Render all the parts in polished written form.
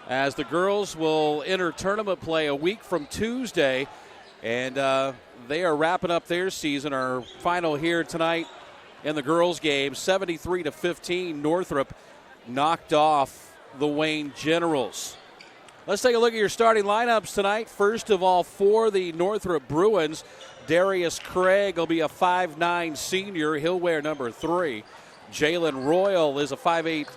as the girls will enter tournament play a week from Tuesday, and they are wrapping up their season. Our final here tonight in the girls' game, 73-15, Northrop knocked off the Wayne Generals. Let's take a look at your starting lineups tonight. First of all, for the Northrop Bruins, Darius Craig will be a 5'9 senior. He'll wear number 3. Jalen Royal is a 5'8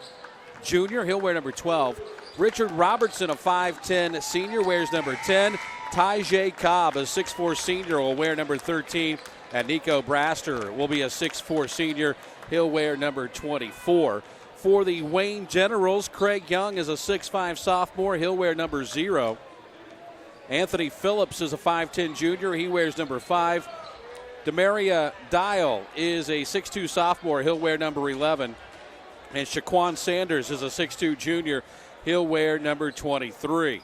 junior. He'll wear number 12. Richard Robertson, a 5'10 senior, wears number 10. Tyjae Cobb, a 6'4 senior, will wear number 13. And Nico Braster will be a 6'4 senior. He'll wear number 24. For the Wayne Generals, Craig Young is a 6'5 sophomore. He'll wear number 0. Anthony Phillips is a 5'10 junior. He wears number 5. Demaria Dial is a 6'2 sophomore. He'll wear number 11. And Shaquan Sanders is a 6'2 junior. He'll wear number 23.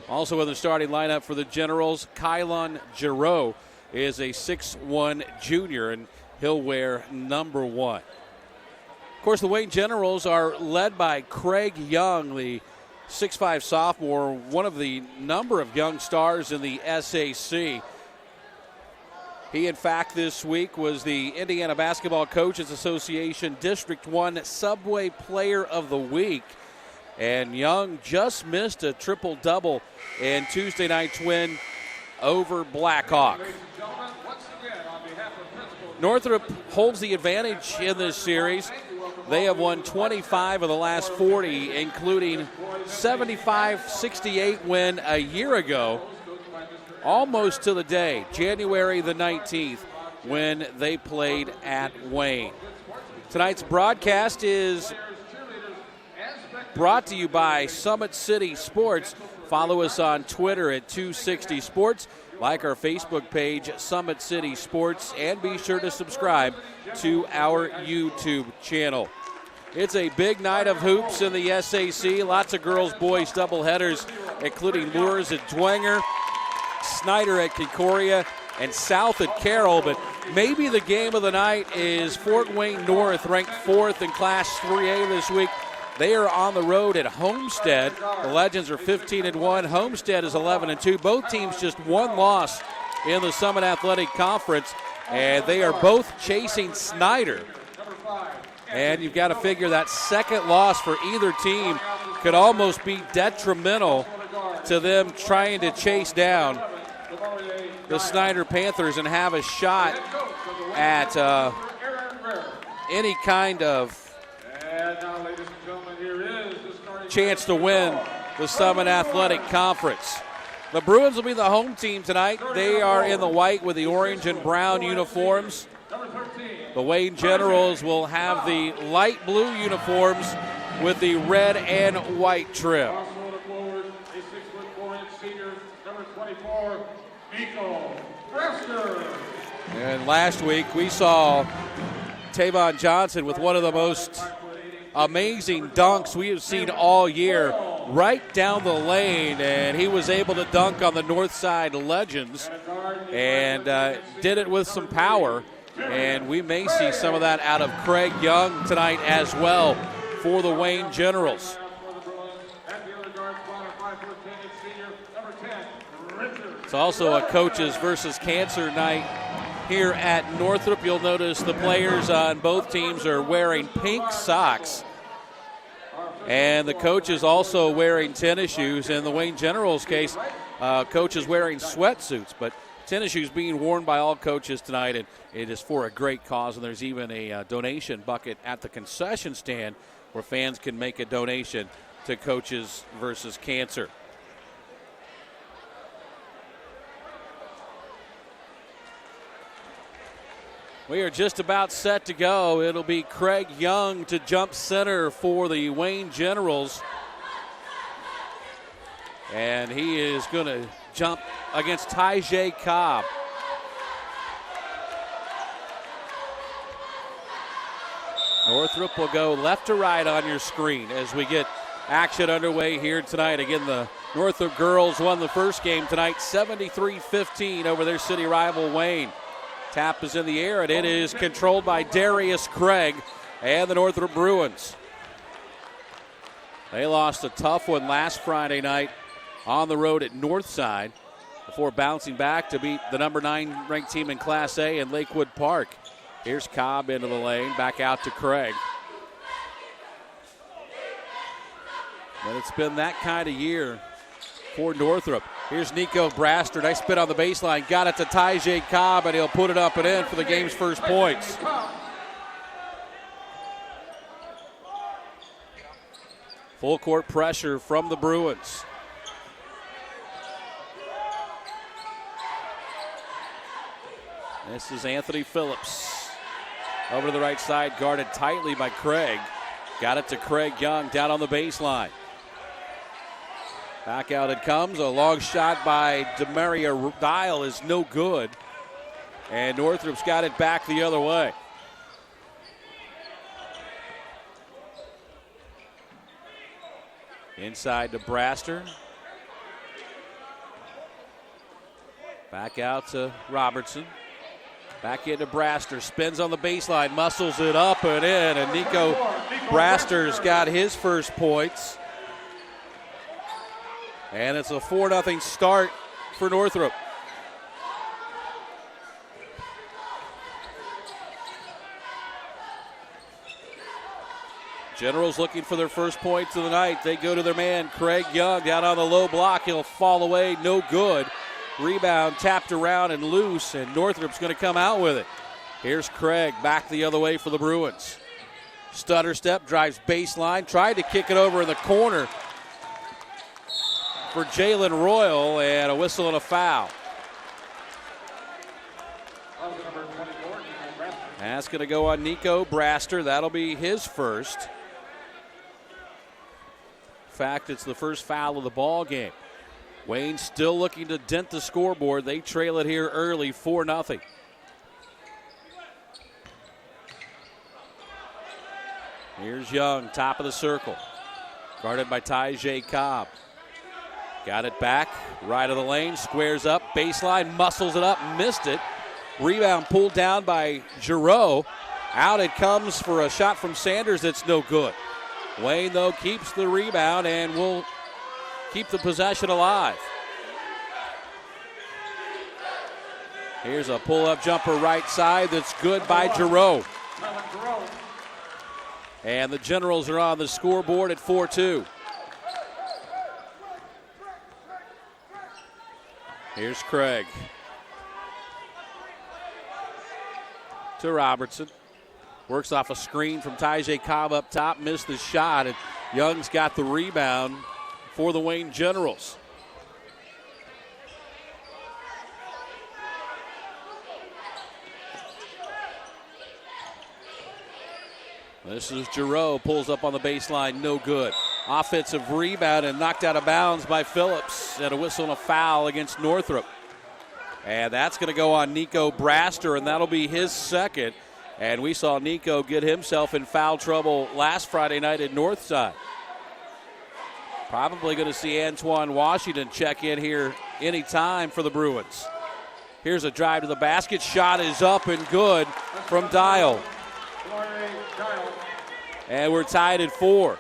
Also in the starting lineup for the Generals, Kylon Giroux is a 6'1 junior, and he'll wear number 1. Of course, the Wayne Generals are led by Craig Young, the 6'5 sophomore, one of the number of young stars in the SAC. He, in fact, this week was the Indiana Basketball Coaches Association District 1 Subway Player of the Week. And Young just missed a triple-double in Tuesday night's win over Blackhawk. Northrop holds the advantage in this series. They have won 25 of the last 40, including 75-68 win a year ago, almost to the day, January the 19th, when they played at Wayne. Tonight's broadcast is brought to you by Summit City Sports. Follow us on Twitter at 260 Sports. Like our Facebook page, Summit City Sports, and be sure to subscribe to our YouTube channel. It's a big night of hoops in the SAC. Lots of girls-boys doubleheaders, including Lures at Dwenger, Snyder at Concordia, and South at Carroll. But maybe the game of the night is Fort Wayne North, ranked 4th in Class 3A this week. They are on the road at Homestead. The Legends are 15-1. Homestead is 11-2. Both teams just one loss in the Summit Athletic Conference, and they are both chasing Snyder. And you've got to figure that second loss for either team could almost be detrimental to them trying to chase down the Snyder Panthers and have a shot at any kind of chance to win the Summit Athletic Conference. The Bruins will be the home team tonight. They are in the white with the orange and brown uniforms. The Wayne Generals will have the light blue uniforms with the red and white trim. And last week we saw Tavon Johnson with one of the most amazing dunks we have seen all year, right down the lane, and he was able to dunk on the Northside Legends and did it with some power. And we may see some of that out of Craig Young tonight as well for the Wayne Generals. It's also a coaches versus cancer night here at Northrop. You'll notice the players on both teams are wearing pink socks. And the coach is also wearing tennis shoes. In the Wayne Generals case, coach is wearing sweatsuits. But tennis shoes being worn by all coaches tonight, and it is for a great cause. And there's even a donation bucket at the concession stand where fans can make a donation to Coaches versus Cancer. We are just about set to go. It'll be Craig Young to jump center for the Wayne Generals. And he is going to jump against Tyjae Cobb. Northrop will go left to right on your screen as we get action underway here tonight. Again, the Northrop girls won the first game tonight, 73-15 over their city rival Wayne. Tap is in the air, and it is controlled by Darius Craig and the Northrop Bruins. They lost a tough one last Friday night on the road at Northside before bouncing back to beat the number 9 ranked team in Class A in Lakewood Park. Here's Cobb into the lane, back out to Craig. But it's been that kind of year for Northrop. Here's Nico Braster. Nice spin on the baseline. Got it to Tyjay Cobb, and he'll put it up and in for the game's first points. Full court pressure from the Bruins. This is Anthony Phillips. Over to the right side, guarded tightly by Craig. Got it to Craig Young down on the baseline. Back out it comes. A long shot by Demaria Dial is no good. And Northrop's got it back the other way. Inside to Braster. Back out to Robertson. Back into Braster. Spins on the baseline. Muscles it up and in. And Nico Braster's got his first points. And it's a 4-0 start for Northrop. Generals looking for their first points of the night. They go to their man, Craig Young, down on the low block. He'll fall away, no good. Rebound tapped around and loose, and Northrop's going to come out with it. Here's Craig back the other way for the Bruins. Stutter step, drives baseline, tried to kick it over in the corner for Jalen Royal, and a whistle and a foul. That's going to go on Nico Braster. That'll be his first. In fact, it's the first foul of the ball game. Wayne still looking to dent the scoreboard. They trail it here early, 4-0. Here's Young, top of the circle. Guarded by Tyjay Cobb. Got it back, right of the lane, squares up, baseline, muscles it up, missed it. Rebound pulled down by Giroux. Out it comes for a shot from Sanders that's no good. Wayne, though, keeps the rebound and will keep the possession alive. Here's a pull-up jumper right side that's good by Giroux. And the Generals are on the scoreboard at 4-2. Here's Craig. To Robertson. Works off a screen from Tyjay Cobb up top. Missed the shot, and Young's got the rebound for the Wayne Generals. This is Giroux, pulls up on the baseline, no good. Offensive rebound and knocked out of bounds by Phillips, and a whistle and a foul against Northrop. And that's going to go on Nico Braster, and that'll be his second. And we saw Nico get himself in foul trouble last Friday night at Northside. Probably going to see Antoine Washington check in here anytime for the Bruins. Here's a drive to the basket. Shot is up and good from Dial. And we're tied at 4.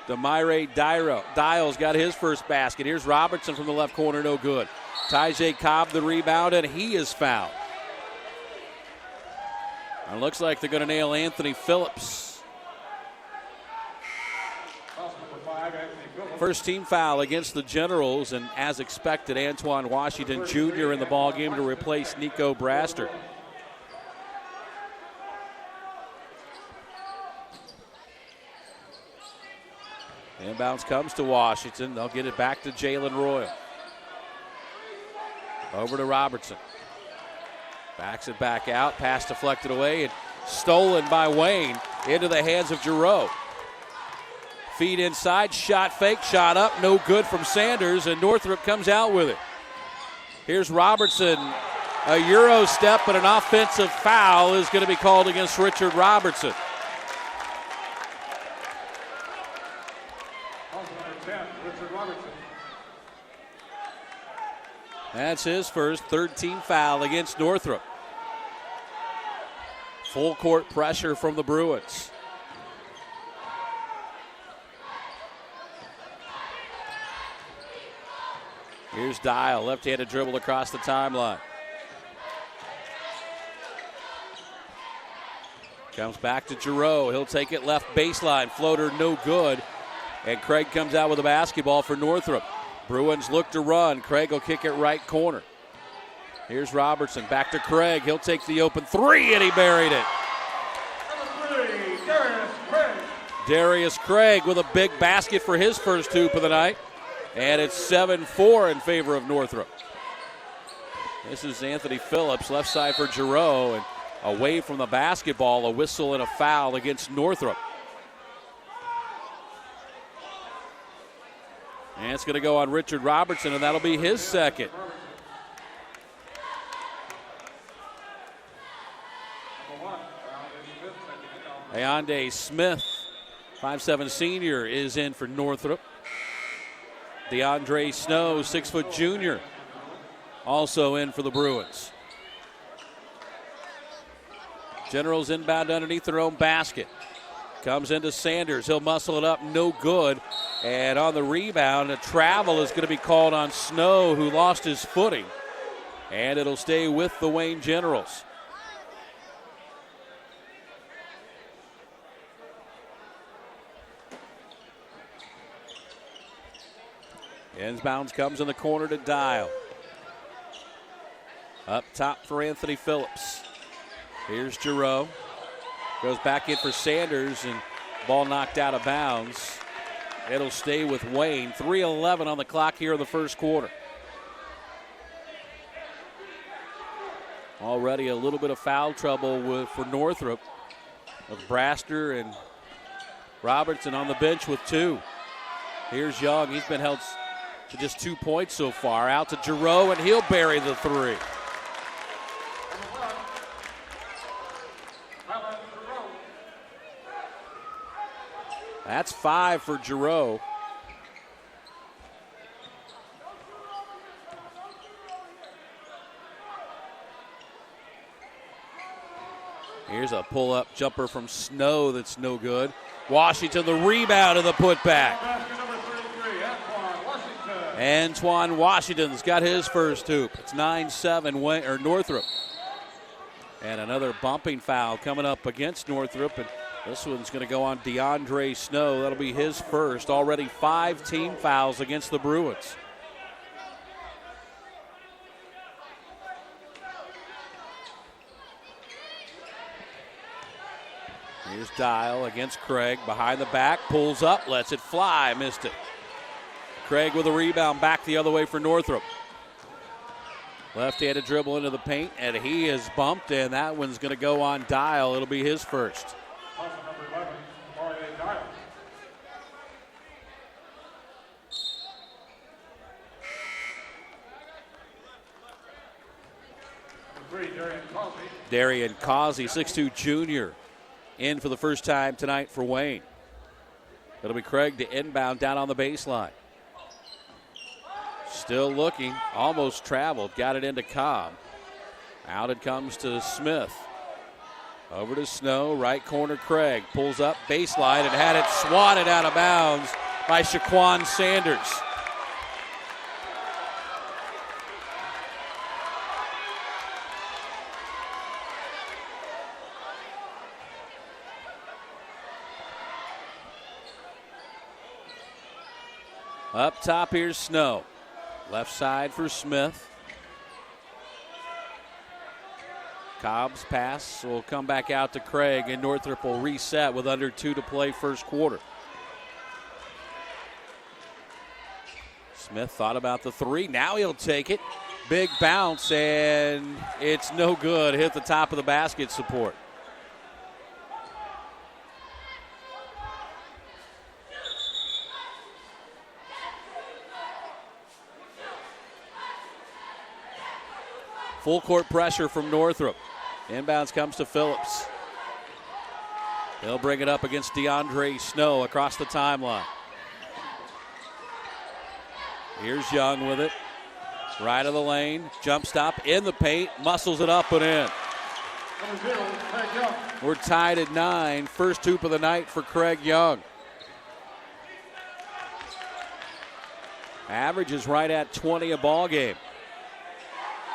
Demaire Dial's got his first basket. Here's Robertson from the left corner, no good. Tyjay Cobb the rebound, and he is fouled. And it looks like they're going to nail Anthony Phillips. First team foul against the Generals, and as expected, Antoine Washington Jr. in the ballgame to replace Nico Braster. Inbounds comes to Washington. They'll get it back to Jalen Royal. Over to Robertson. Backs it back out. Pass deflected away and stolen by Wayne into the hands of Giroux. Feed inside. Shot fake. Shot up. No good from Sanders, and Northrop comes out with it. Here's Robertson. A Euro step, but an offensive foul is going to be called against Richard Robertson. That's his first, third team foul against Northrop. Full court pressure from the Bruins. Here's Dial, left-handed dribble across the timeline. Comes back to Giroux. He'll take it left baseline. Floater no good. And Craig comes out with a basketball for Northrop. Bruins look to run. Craig will kick it right corner. Here's Robertson. Back to Craig. He'll take the open three, and he buried it. Darius Craig with a big basket for his first hoop of the night. And it's 7-4 in favor of Northrop. This is Anthony Phillips, left side for Giroux. And away from the basketball, a whistle and a foul against Northrop. And it's going to go on Richard Robertson, and that'll be his second. Ayande Smith, 5'7" senior, is in for Northrop. DeAndre Snow, 6' junior, also in for the Bruins. Generals inbound underneath their own basket. Comes into Sanders. He'll muscle it up. No good. And on the rebound, a travel is going to be called on Snow, who lost his footing. And it'll stay with the Wayne Generals. Inbounds comes in the corner to Dial. Up top for Anthony Phillips. Here's Giroux. Goes back in for Sanders, and ball knocked out of bounds. It'll stay with Wayne. 3:11 on the clock here in the first quarter. Already a little bit of foul trouble for Northrop, with Braster and Robertson on the bench with 2. Here's Young. He's been held to just 2 points so far. Out to Giroux, and he'll bury the 3. That's 5 for Giroux. Here's a pull-up jumper from Snow that's no good. Washington the rebound and the putback. Antoine Washington's got his first hoop. It's 9-7 Northrop. And another bumping foul coming up against Northrop. And this one's going to go on DeAndre Snow. That'll be his first. Already 5 team fouls against the Bruins. Here's Dial against Craig. Behind the back, pulls up, lets it fly. Missed it. Craig with a rebound back the other way for Northrop. Left-handed dribble into the paint, and he is bumped, and that one's going to go on Dial. It'll be his first. Darian Causey, 6'2" junior, in for the first time tonight for Wayne. It'll be Craig to inbound down on the baseline. Still looking, almost traveled, got it into Cobb. Out it comes to Smith. Over to Snow, right corner Craig. Pulls up baseline and had it swatted out of bounds by Shaquan Sanders. Up top, here's Snow. Left side for Smith. Cobb's pass will come back out to Craig, and Northrop will reset with under 2 to play first quarter. Smith thought about the 3. Now he'll take it. Big bounce, and it's no good. Hit the top of the basket support. Full court pressure from Northrop. Inbounds comes to Phillips. He'll bring it up against DeAndre Snow across the timeline. Here's Young with it. Right of the lane. Jump stop in the paint. Muscles it up and in. We're tied at 9. First hoop of the night for Craig Young. Average is right at 20 a ball game.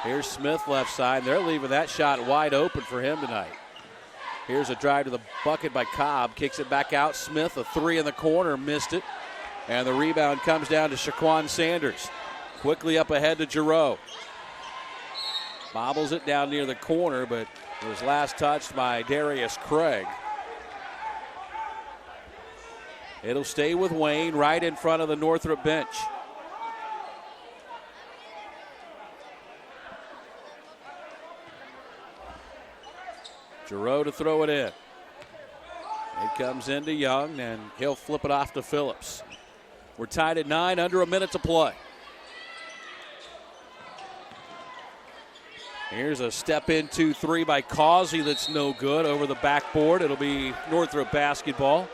Here's Smith left side. They're leaving that shot wide open for him tonight. Here's a drive to the bucket by Cobb. Kicks it back out. Smith, a three in the corner, missed it. And the rebound comes down to Shaquan Sanders. Quickly up ahead to Giroux. Bobbles it down near the corner, but it was last touched by Darius Craig. It'll stay with Wayne right in front of the Northrop bench. Giroux to throw it in. It comes into Young, and he'll flip it off to Phillips. We're tied at 9, under a minute to play. Here's a step in 2-3 by Causey that's no good over the backboard. It'll be Northrop basketball.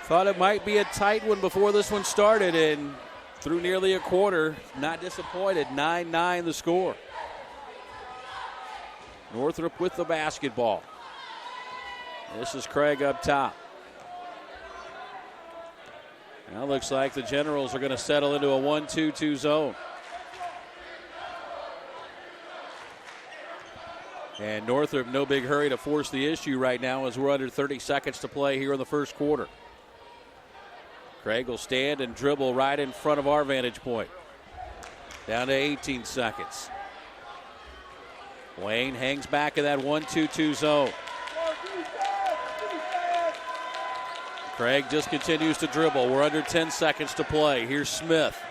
Thought it might be a tight one before this one started, and through nearly a quarter, not disappointed. 9-9 the score. Northrop with the basketball. This is Craig up top. Now looks like the Generals are going to settle into a 1-2-2 zone. And Northrop, no big hurry to force the issue right now as we're under 30 seconds to play here in the first quarter. Craig will stand and dribble right in front of our vantage point. Down to 18 seconds. Wayne hangs back in that 1-2-2 zone. Craig just continues to dribble. We're under 10 seconds to play. Here's Smith.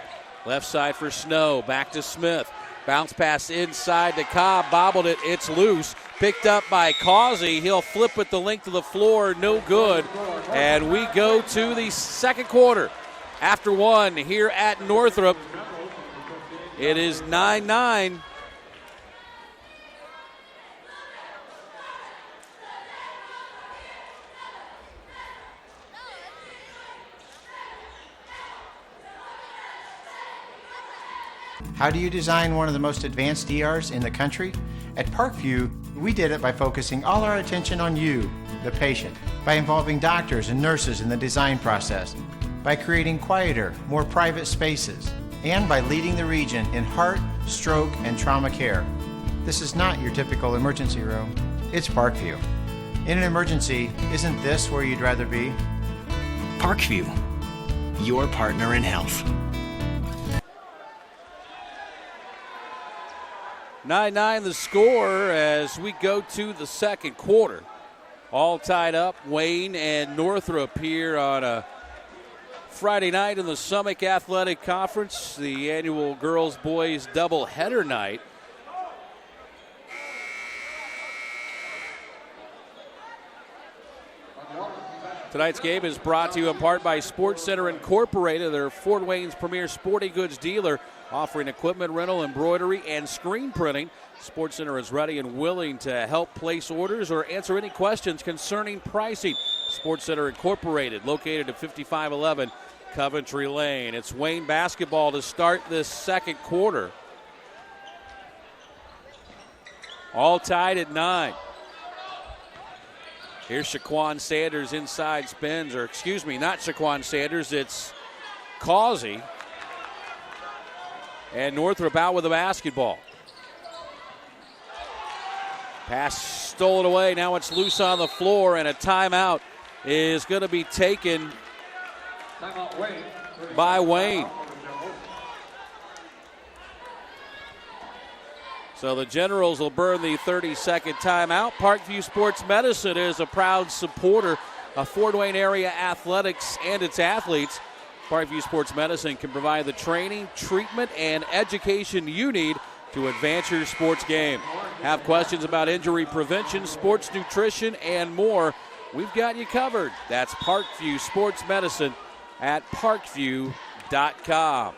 Left side for Snow. Back to Smith. Bounce pass inside to Cobb. Bobbled it. It's loose. Picked up by Causey. He'll flip it the length of the floor. No good. And we go to the second quarter. After one here at Northrop. It is 9-9. How do you design one of the most advanced ERs in the country? At Parkview, we did it by focusing all our attention on you, the patient, by involving doctors and nurses in the design process, by creating quieter, more private spaces, and by leading the region in heart, stroke, and trauma care. This is not your typical emergency room. It's Parkview. In an emergency, isn't this where you'd rather be? Parkview, your partner in health. 9-9 the score as we go to the second quarter. All tied up, Wayne and Northrop here on a Friday night in the Summit Athletic Conference, the annual girls-boys doubleheader night. Tonight's game is brought to you in part by Sports Center Incorporated. They're Fort Wayne's premier sporting goods dealer, offering equipment rental, embroidery, and screen printing. Sports Center is ready and willing to help place orders or answer any questions concerning pricing. Sports Center Incorporated, located at 5511 Coventry Lane. It's Wayne basketball to start this second quarter. All tied at 9. Here's Shaquan Sanders inside spins, or excuse me, not Shaquan Sanders, it's Causey. And Northrop out with the basketball. Pass stolen away, now it's loose on the floor, and a timeout is going to be taken by Wayne. So the Generals will burn the 30-second timeout. Parkview Sports Medicine is a proud supporter of Fort Wayne area athletics and its athletes. Parkview Sports Medicine can provide the training, treatment, and education you need to advance your sports game. Have questions about injury prevention, sports nutrition, and more? We've got you covered. That's Parkview Sports Medicine at parkview.com.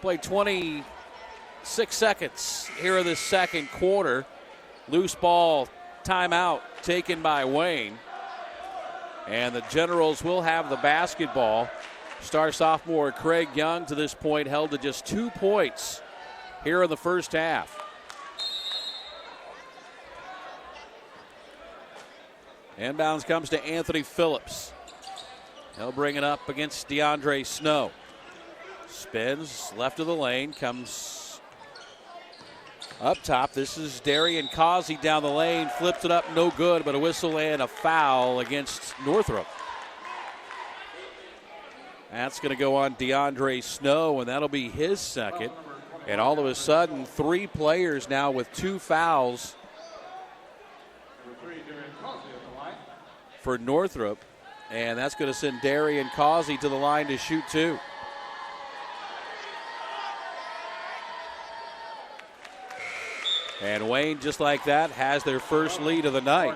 Play 26 seconds here in the second quarter. Loose ball timeout taken by Wayne. And the Generals will have the basketball. Star sophomore Craig Young to this point held to just 2 points here in the first half. Inbounds comes to Anthony Phillips. He'll bring it up against DeAndre Snow. Spins left of the lane, comes up top. This is Darian Causey down the lane, flips it up, no good, but a whistle and a foul against Northrop. That's going to go on DeAndre Snow, and that'll be his second. And all of a sudden, 3 players now with 2 fouls for Northrop. And that's going to send Darian Causey to the line to shoot 2. And Wayne, just like that, has their first lead of the night.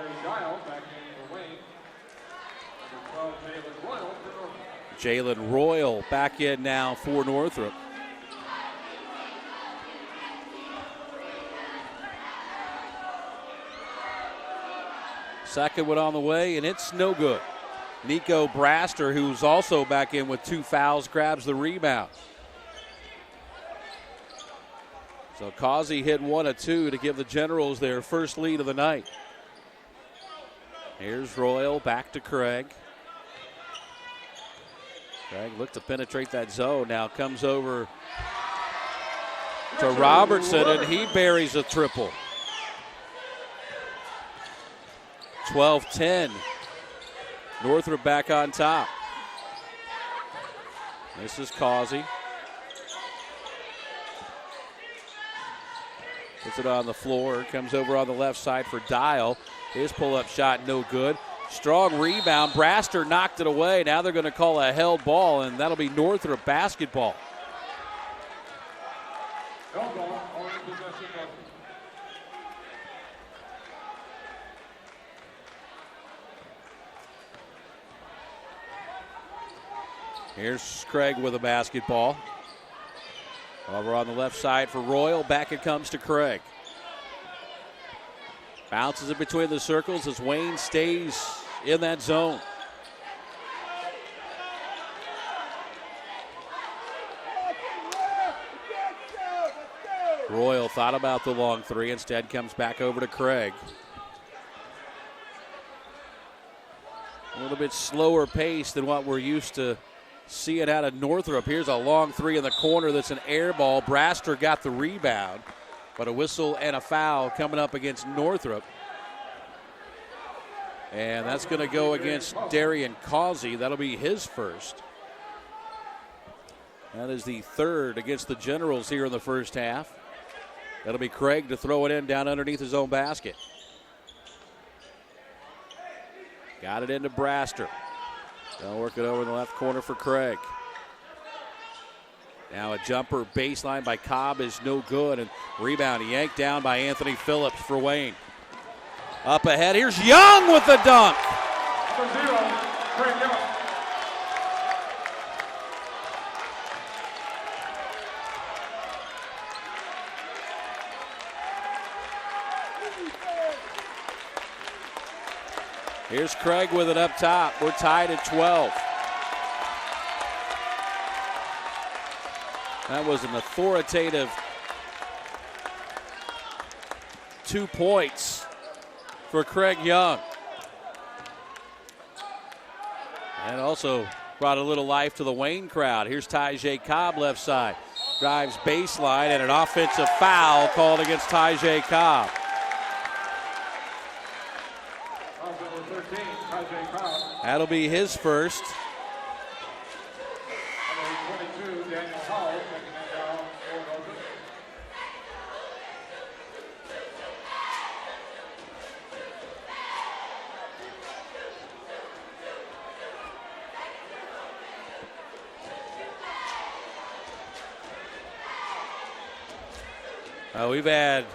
Jalen Royal back in now for Northrop. Second one on the way, and it's no good. Nico Braster, who's also back in with 2 fouls, grabs the rebound. So Causey hit 1 of 2 to give the Generals their first lead of the night. Here's Royal, back to Craig. Craig looked to penetrate that zone, now comes over to Robertson, and he buries a triple. 12-10. Northrop back on top. This is Causey. Puts it on the floor, comes over on the left side for Dial. His pull-up shot no good. Strong rebound. Braster knocked it away. Now they're going to call a held ball, and that'll be Northrop basketball. Held ball, on possession. Here's Craig with a basketball. Over on the left side for Royal. Back it comes to Craig. Bounces it between the circles as Wayne stays in that zone. Royal thought about the long 3. Instead comes back over to Craig. A little bit slower pace than what we're used to seeing out of Northrop. Here's a long 3 in the corner that's an air ball. Braster got the rebound, but a whistle and a foul coming up against Northrop. And that's going to go against Darian Causey. That'll be his first. That is the 3rd against the Generals here in the first half. That'll be Craig to throw it in down underneath his own basket. Got it into Braster. They'll work it over in the left corner for Craig. Now a jumper baseline by Cobb is no good, and rebound yanked down by Anthony Phillips for Wayne. Up ahead, here's Young with the dunk. Number 0, Craig Young. Here's Craig with it up top. We're tied at 12. That was an authoritative 2 points for Craig Young. And also brought a little life to the Wayne crowd. Here's Tyjae Cobb left side. Drives baseline, and an offensive foul called against Tyjae Cobb. That'll be his first. Number 22, Daniel Hall, taking that down. We've had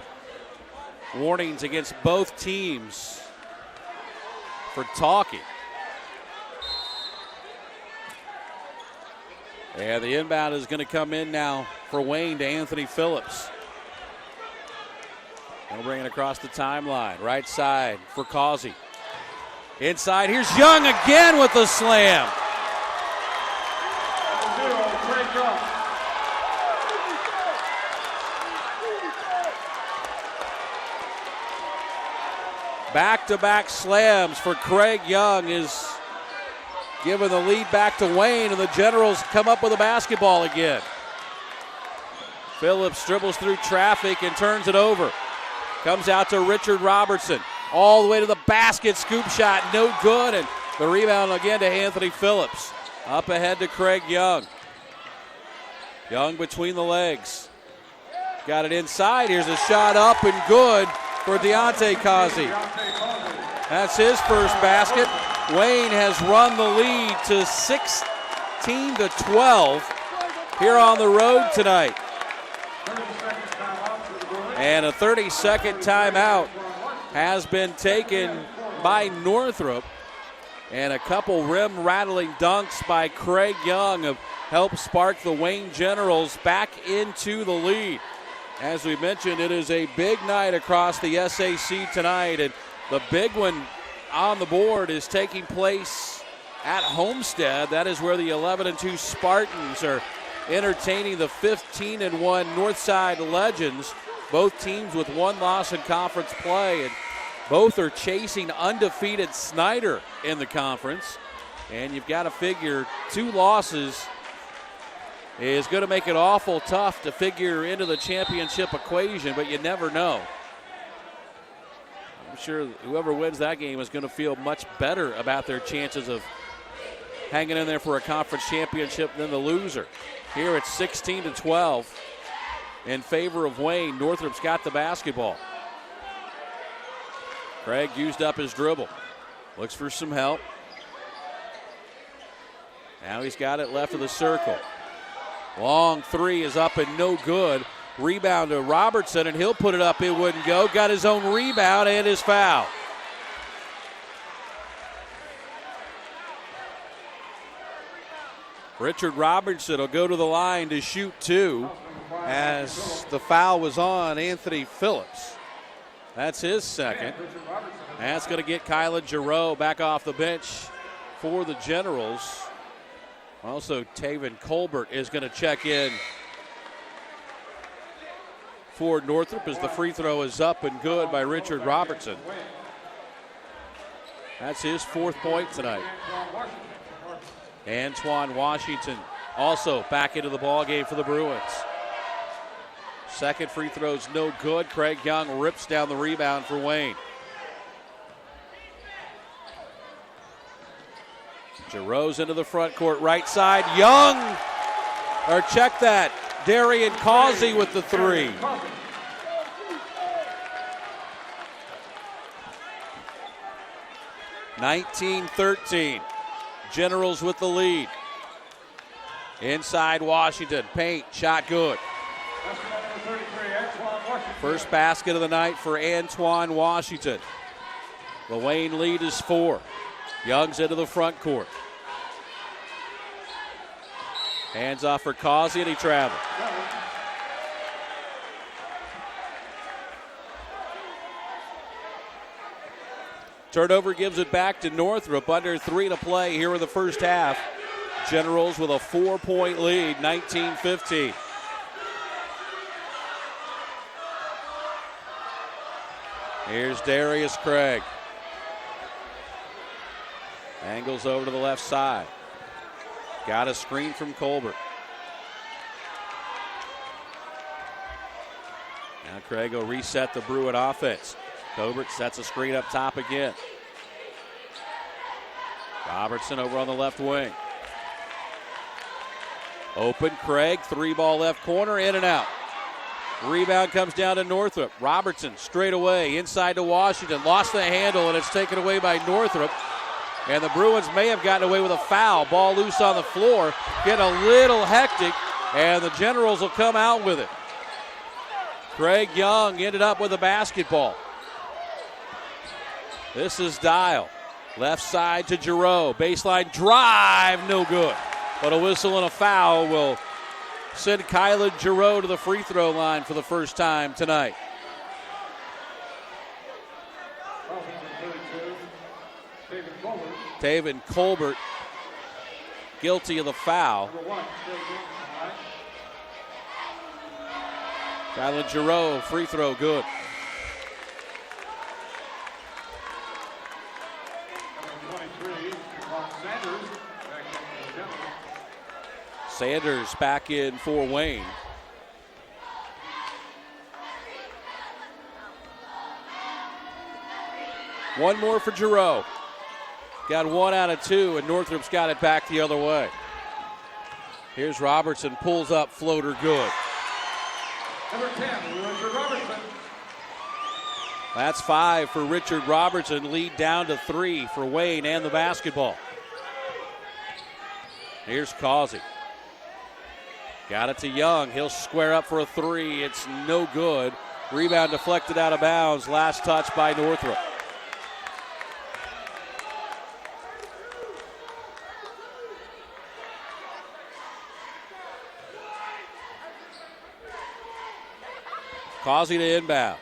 warnings against both teams for talking. And the inbound is going to come in now for Wayne to Anthony Phillips. They'll bring it across the timeline. Right side for Causey. Inside, here's Young again with the slam. Number 0, Craig Young. Back-to-back slams for Craig Young is giving the lead back to Wayne, and the Generals come up with a basketball again. Phillips dribbles through traffic and turns it over. Comes out to Richard Robertson. All the way to the basket. Scoop shot, no good. And the rebound again to Anthony Phillips. Up ahead to Craig Young. Young between the legs. Got it inside. Here's a shot up and good for Deontay Causey. That's his first basket. Wayne has run the lead to 16-12 here on the road tonight. And a 30-second timeout has been taken by Northrop. And a couple rim-rattling dunks by Craig Young have helped spark the Wayne Generals back into the lead. As we mentioned, it is a big night across the SAC tonight, and the big one on the board is taking place at Homestead. That is where the 11-2 Spartans are entertaining the 15-1 Northside Legends. Both teams with one loss in conference play, and both are chasing undefeated Snyder in the conference. And you've got to figure 2 losses is going to make it awful tough to figure into the championship equation, but you never know. I'm sure whoever wins that game is going to feel much better about their chances of hanging in there for a conference championship than the loser. Here it's 16-12 in favor of Wayne. Northrop's got the basketball. Craig used up his dribble. Looks for some help. Now he's got it left of the circle. Long three is up and no good. Rebound to Robertson, and he'll put it up. It wouldn't go. Got his own rebound and his foul. Richard Robertson will go to the line to shoot 2 as the foul was on Anthony Phillips. That's his second. That's going to get Kylan Giroux back off the bench for the Generals. Also, Taven Colbert is going to check in for Northrop as the free throw is up and good by Richard Robertson. That's his 4th point tonight. Antoine Washington also back into the ballgame for the Bruins. Second free throw's no good. Craig Young rips down the rebound for Wayne. Giroux's into the front court, right side. Young, or check that. Darian Causey with the 3. (19-13). Generals with the lead. Inside Washington, paint, shot good. First basket of the night for Antoine Washington. The Wayne lead is 4. Young's into the front court. Hands off for Causey, and he travels. Turnover gives it back to Northrop. Under 3 to play here in the first half. Generals with a 4-point lead, 19-15. Here's Darius Craig. Angles over to the left side. Got a screen from Colbert. Now Craig will reset the Bruin offense. Colbert sets a screen up top again. Robertson over on the left wing. Open Craig, 3-ball left corner, in and out. Rebound comes down to Northrop. Robertson straight away, inside to Washington. Lost the handle, and it's taken away by Northrop. And the Bruins may have gotten away with a foul. Ball loose on the floor. Getting a little hectic, and the Generals will come out with it. Craig Young ended up with a basketball. This is Dial. Left side to Giroux. Baseline drive, no good. But a whistle and a foul will send Kylan Giroux to the free throw line for the first time tonight. Taven Colbert guilty of the foul. Kylan Giroux, free throw good. Sanders back in for Wayne. One more for Giroux. Got 1 out of 2, and Northrop's got it back the other way. Here's Robertson, pulls up, floater good. Number 10, Richard Robertson. That's 5 for Richard Robertson. Lead down to 3 for Wayne and the basketball. Here's Causey. Got it to Young. He'll square up for a 3. It's no good. Rebound deflected out of bounds. Last touch by Northrop. Causey to inbound.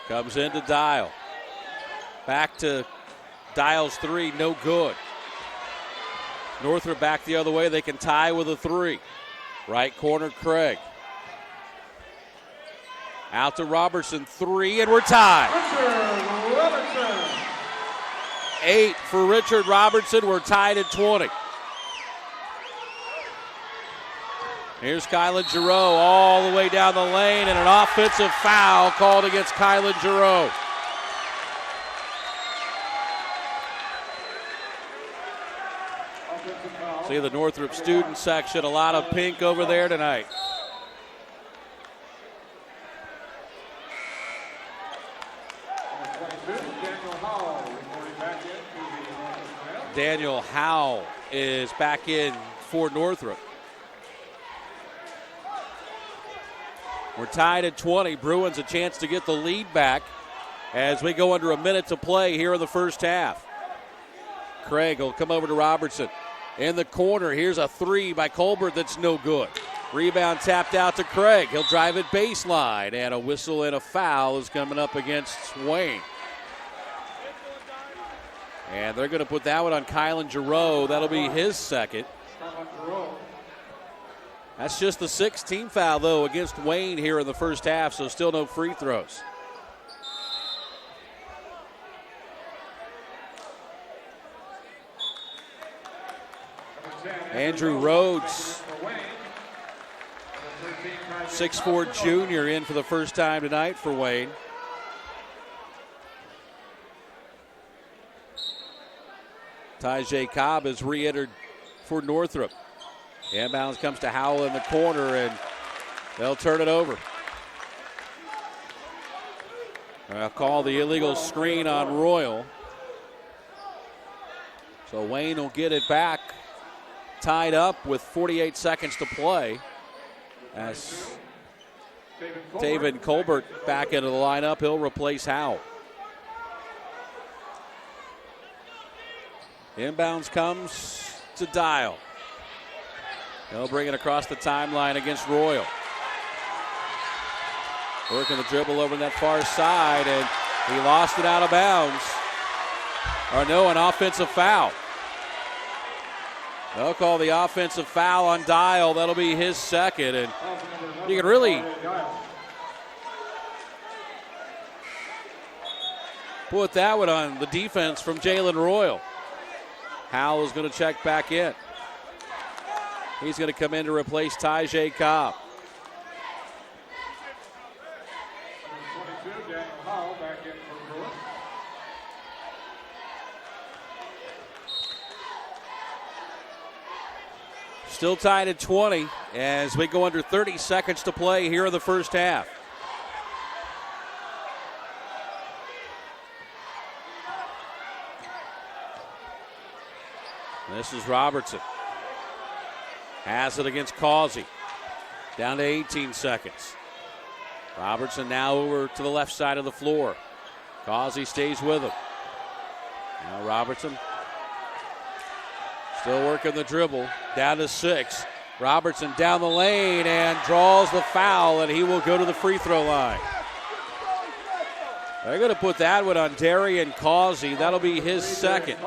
Comes into Dial. Back to Dial's 3, no good. Northrop back the other way. They can tie with a 3. Right corner, Craig. Out to Robertson, 3, and we're tied. Richard Robertson. 8 for Richard Robertson. We're tied at 20. Here's Kylan Giroux all the way down the lane, and an offensive foul called against Kylan Giroux. See the Northrop student section, a lot of pink over there tonight. Daniel Howell is back in for Northrop. We're tied at 20. Bruins a chance to get the lead back as we go under a minute to play here in the first half. Craig will come over to Robertson. In the corner, here's a 3 by Colbert that's no good. Rebound tapped out to Craig. He'll drive it baseline, and a whistle and a foul is coming up against Wayne. And they're going to put that one on Kylan Giroux. That'll be his second. That's just the 6th team foul, though, against Wayne here in the first half, so still no free throws. Andrew Rhodes, 6'4" junior, in for the first time tonight for Wayne. Tyjae Cobb has re-entered for Northrop. Inbounds comes to Howell in the corner, and they'll turn it over. I'll call the illegal screen on Royal. So Wayne will get it back, tied up with 48 seconds to play. As Taven Colbert back into the lineup, he'll replace Howell. Inbounds comes to Dial. They'll bring it across the timeline against Royal. Working the dribble over on that far side, and he lost it out of bounds. Or no, an offensive foul. They'll call the offensive foul on Dial. That'll be his second, and you can really put that one on the defense from Jalen Royal. Howell is going to check back in. He's going to come in to replace Tyjae Cobb. Still tied at 20 as we go under 30 seconds to play here in the first half. This is Robertson. Has it against Causey. Down to 18 seconds. Robertson now over to the left side of the floor. Causey stays with him. Now Robertson still working the dribble. Down to 6. Robertson down the lane and draws the foul, and he will go to the free throw line. They're going to put that one on Darian Causey. That'll be his second.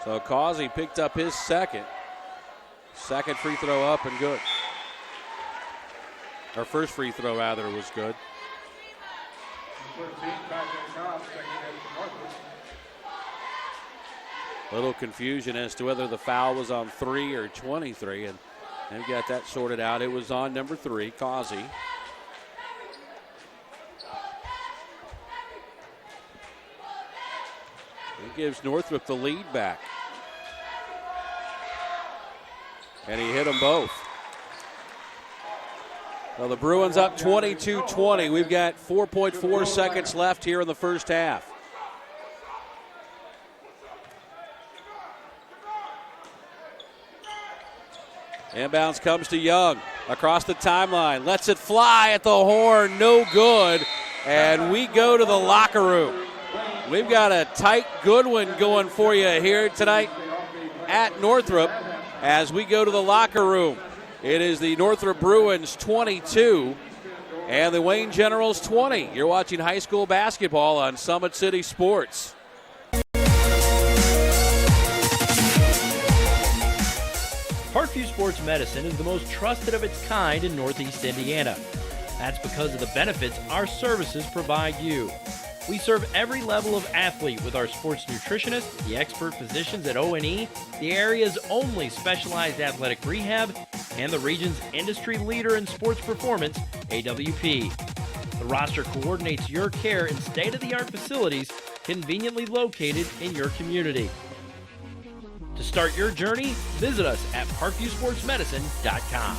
So Causey picked up his second. Second free throw up and good. Our first free throw, rather, was good. 13, Patrick Cobb, second hit for Northrop. Little confusion as to whether the foul was on 3 or 23, and they've got that sorted out. It was on number 3, Causey. He gives Northrop the lead back. And he hit them both. Well, the Bruins up 22-20. We've got 4.4 seconds left here in the first half. Inbounds comes to Young across the timeline. Lets it fly at the horn. No good. And we go to the locker room. We've got a tight, good one going for you here tonight at Northrop as we go to the locker room. It is the Northrop Bruins 22 and the Wayne Generals 20. You're watching high school basketball on Summit City Sports. Parkview Sports Medicine is the most trusted of its kind in Northeast Indiana. That's because of the benefits our services provide you. We serve every level of athlete with our sports nutritionists, the expert physicians at O&E, the area's only specialized athletic rehab, and the region's industry leader in sports performance, AWP. The roster coordinates your care in state-of-the-art facilities conveniently located in your community. To start your journey, visit us at parkviewsportsmedicine.com.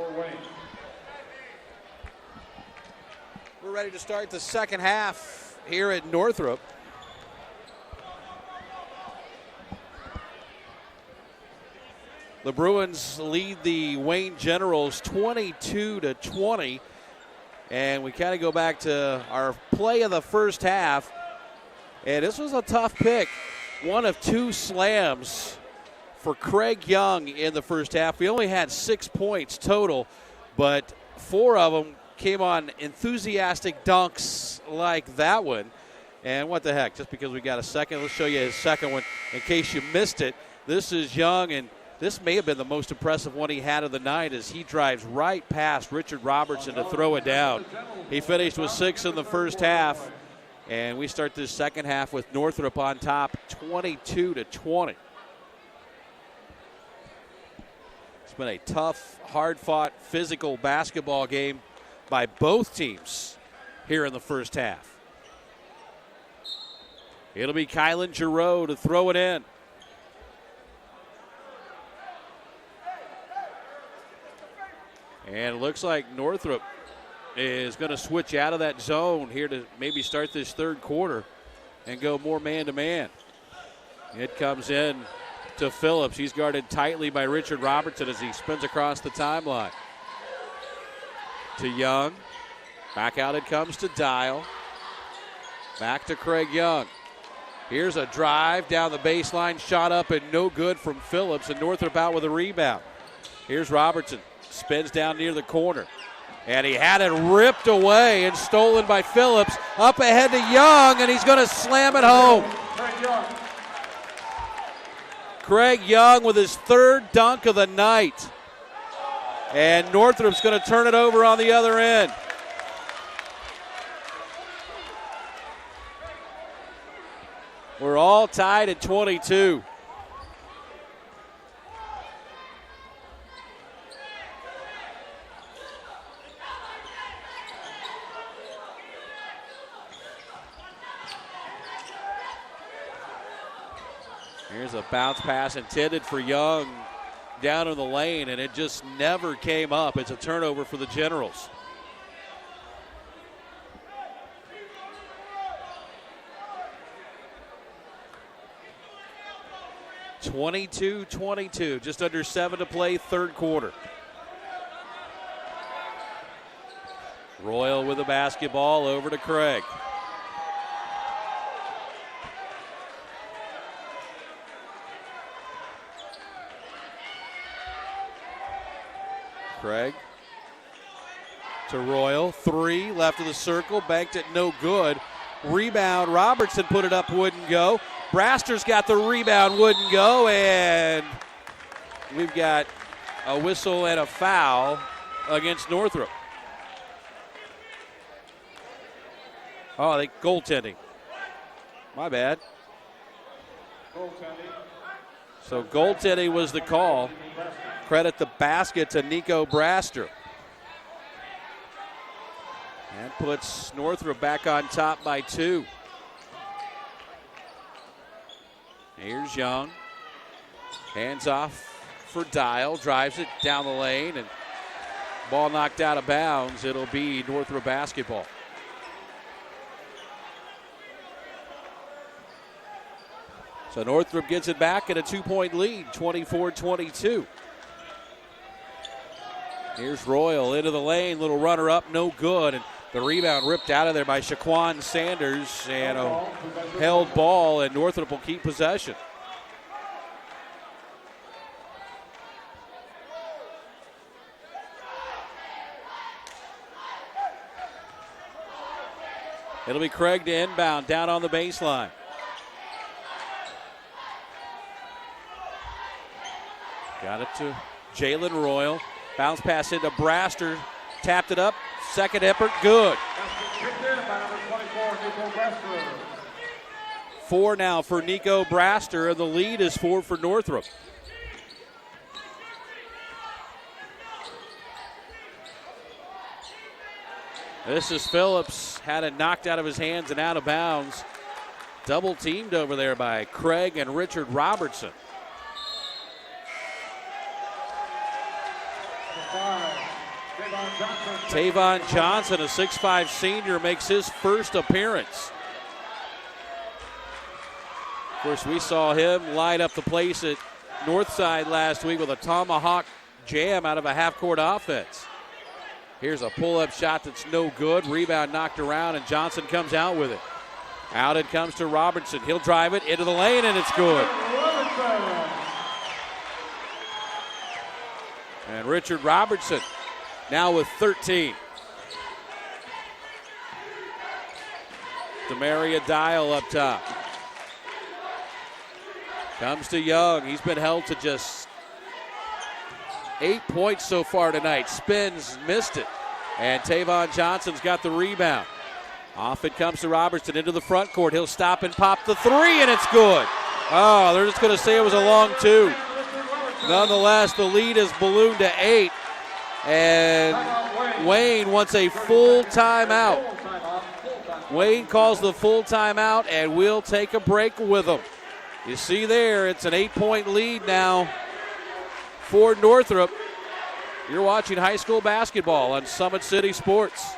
Wayne. We're ready to start the second half here at Northrop. The Bruins lead the Wayne Generals 22-20. And we kind of go back to our play of the first half. And this was a tough pick. One of two slams for Craig Young in the first half. We only had 6 points total, but 4 of them came on enthusiastic dunks like that one. And what the heck, just because we got a second, let's show you his second one in case you missed it. This is Young, and this may have been the most impressive one he had of the night as he drives right past Richard Robertson to throw it down. He finished with 6 in the first half, and we start this second half with Northrop on top, 22-20. It's been a tough, hard-fought, physical basketball game by both teams here in the first half. It'll be Kylan Giroux to throw it in. And it looks like Northrop is going to switch out of that zone here to maybe start this third quarter and go more man-to-man. It comes in to Phillips. He's guarded tightly by Richard Robertson as he spins across the timeline. To Young. Back out it comes to Dial. Back to Craig Young. Here's a drive down the baseline, shot up and no good from Phillips, and Northrop out with a rebound. Here's Robertson. Spins down near the corner. And he had it ripped away and stolen by Phillips. Up ahead to Young, and he's going to slam it home. Craig Young with his third dunk of the night. And Northrop's going to turn it over on the other end. We're all tied at 22. Here's a bounce pass intended for Young down in the lane, and it just never came up. It's a turnover for the Generals. (22-22), just under 7 to play, third quarter. Royal with the basketball over to Craig. Craig to Royal, 3 left of the circle, banked it no good. Rebound, Robertson put it up, wouldn't go. Braster's got the rebound, wouldn't go, and we've got a whistle and a foul against Northrop. Oh, they goaltending. My bad. So goaltending was the call. Credit the basket to Nico Braster. And puts Northrop back on top by 2. Here's Young. Hands off for Dial. Drives it down the lane, and ball knocked out of bounds. It'll be Northrop basketball. So Northrop gets it back in a 2-point lead, 24-22. Here's Royal into the lane, little runner up, no good. And the rebound ripped out of there by Shaquan Sanders, and a held ball, and Northrop will keep possession. It'll be Craig to inbound, down on the baseline. Got it to Jalen Royal. Bounce pass into Braster. Tapped it up. Second effort, good. 4 now for Nico Braster, and the lead is 4 for Northrop. This is Phillips. Had it knocked out of his hands and out of bounds. Double teamed over there by Craig and Richard Robertson. Tavon Johnson, a 6'5 senior, makes his first appearance. Of course, we saw him light up the place at Northside last week with a tomahawk jam out of a half-court offense. Here's a pull-up shot that's no good. Rebound knocked around, and Johnson comes out with it. Out it comes to Robertson. He'll drive it into the lane, and it's good. And Richard Robertson now with 13. Demaria Dial up top. Comes to Young. He's been held to just 8 points so far tonight. Spins, missed it. And Tavon Johnson's got the rebound. Off it comes to Robertson into the front court. He'll stop and pop the three, and it's good. Oh, they're just going to say it was a long two. Nonetheless, the lead is ballooned to 8. And Wayne wants a full timeout. Wayne calls the full timeout, and we'll take a break with him. You see there, it's an 8-point lead now for Northrop. You're watching high school basketball on Summit City Sports.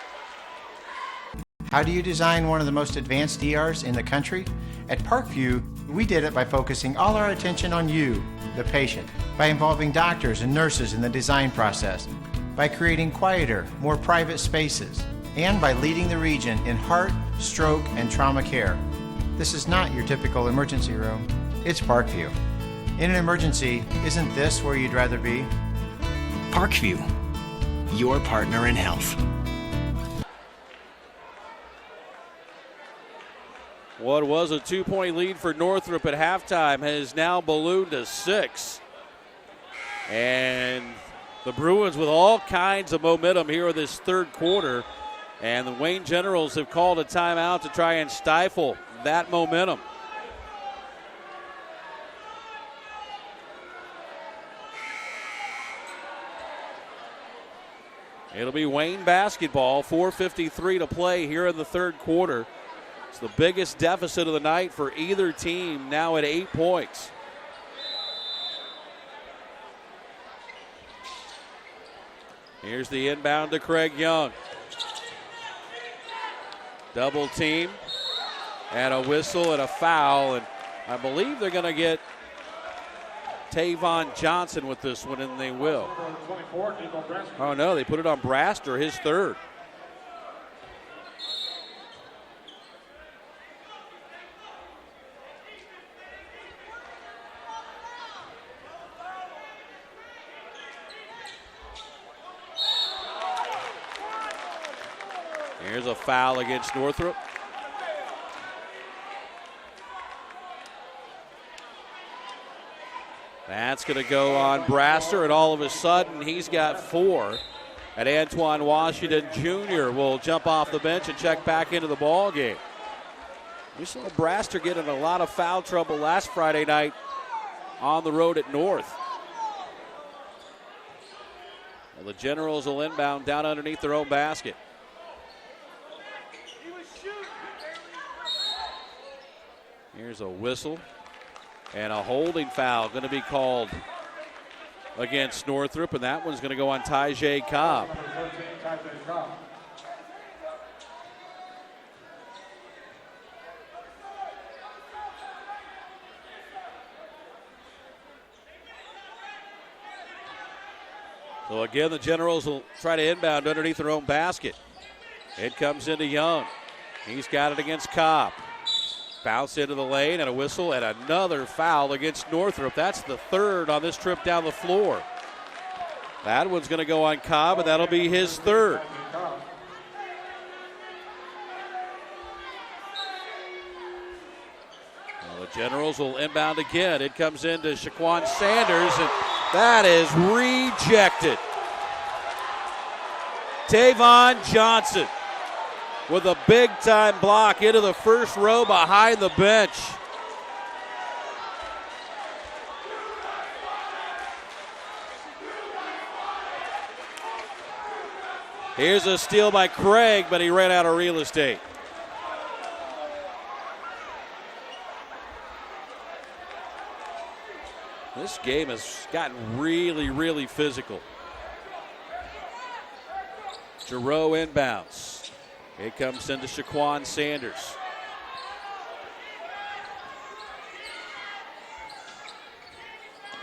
How do you design one of the most advanced ERs in the country? At Parkview, we did it by focusing all our attention on you, the patient, by involving doctors and nurses in the design process, by creating quieter, more private spaces, and by leading the region in heart, stroke, and trauma care. This is not your typical emergency room. It's Parkview. In an emergency, isn't this where you'd rather be? Parkview, your partner in health. What was a 2-point lead for Northrop at halftime has now ballooned to 6. And the Bruins with all kinds of momentum here in this third quarter. And the Wayne Generals have called a timeout to try and stifle that momentum. It'll be Wayne basketball, 4:53 to play here in the third quarter. It's the biggest deficit of the night for either team, now at 8 points. Here's the inbound to Craig Young. Double team and a whistle and a foul, and I believe they're going to get Tavon Johnson with this one, and they will. Oh no, they put it on Braster, his third. Here's a foul against Northrop. That's going to go on Braster, and all of a sudden he's got 4. And Antoine Washington Jr. will jump off the bench and check back into the ball game. We saw Braster get in a lot of foul trouble last Friday night on the road at North. Well, the Generals will inbound down underneath their own basket. Here's a whistle. And a holding foul going to be called against Northrop, and that one's going to go on Tyjae Cobb. So again, the Generals will try to inbound underneath their own basket. It comes into Young. He's got it against Cobb. Bounce into the lane and a whistle and another foul against Northrop. That's the third on this trip down the floor. That one's going to go on Cobb, and that'll be his third. Well, the Generals will inbound again. It comes into Shaquan Sanders, and that is rejected. Tavon Johnson with a big-time block into the first row behind the bench. Here's a steal by Craig, but he ran out of real estate. This game has gotten really, really physical. Giroux inbounds. It comes into Shaquan Sanders.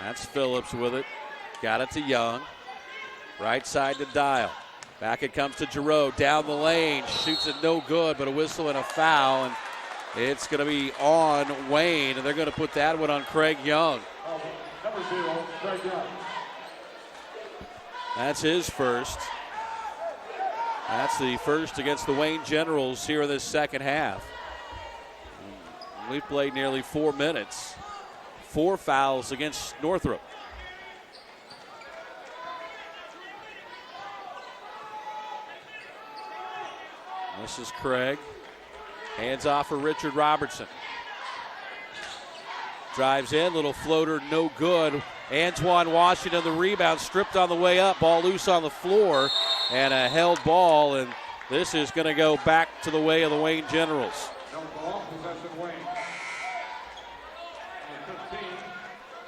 That's Phillips with it. Got it to Young. Right side to Dial. Back it comes to Giroux. Down the lane. Shoots it no good, but a whistle and a foul. And it's going to be on Wayne, and they're going to put that one on Craig Young. Number 0, Craig Young. That's his first. That's the first against the Wayne Generals here in this second half. We've played nearly 4 minutes. 4 fouls against Northrop. This is Craig. Hands off for Richard Robertson. Drives in, little floater, no good. Antoine Washington, the rebound, stripped on the way up. Ball loose on the floor, and a held ball, and this is going to go back to the way of the Wayne Generals. No ball, possession Wayne.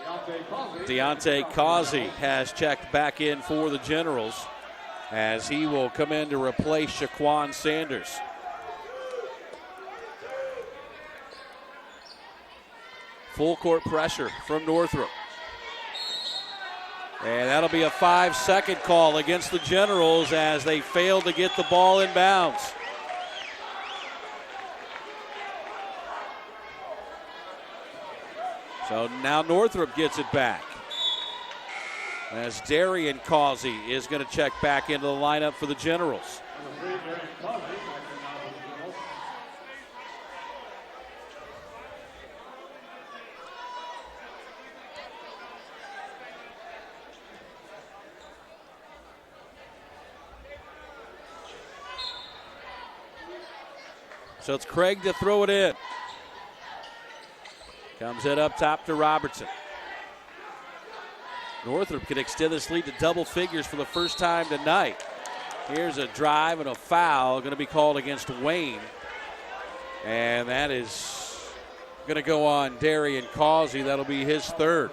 Number 15, Deontay Causey has checked back in for the Generals as he will come in to replace Shaquan Sanders. Full court pressure from Northrop. And that'll be a 5-second call against the Generals as they failed to get the ball in bounds. So now Northrop gets it back. As Darian Causey is going to check back into the lineup for the Generals. Number 3, Darian Causey, back in now for the Generals. So it's Craig to throw it in. Comes it up top to Robertson. Northrop can extend this lead to double figures for the first time tonight. Here's a drive and a foul going to be called against Wayne. And that is going to go on Darian Causey. That'll be his third.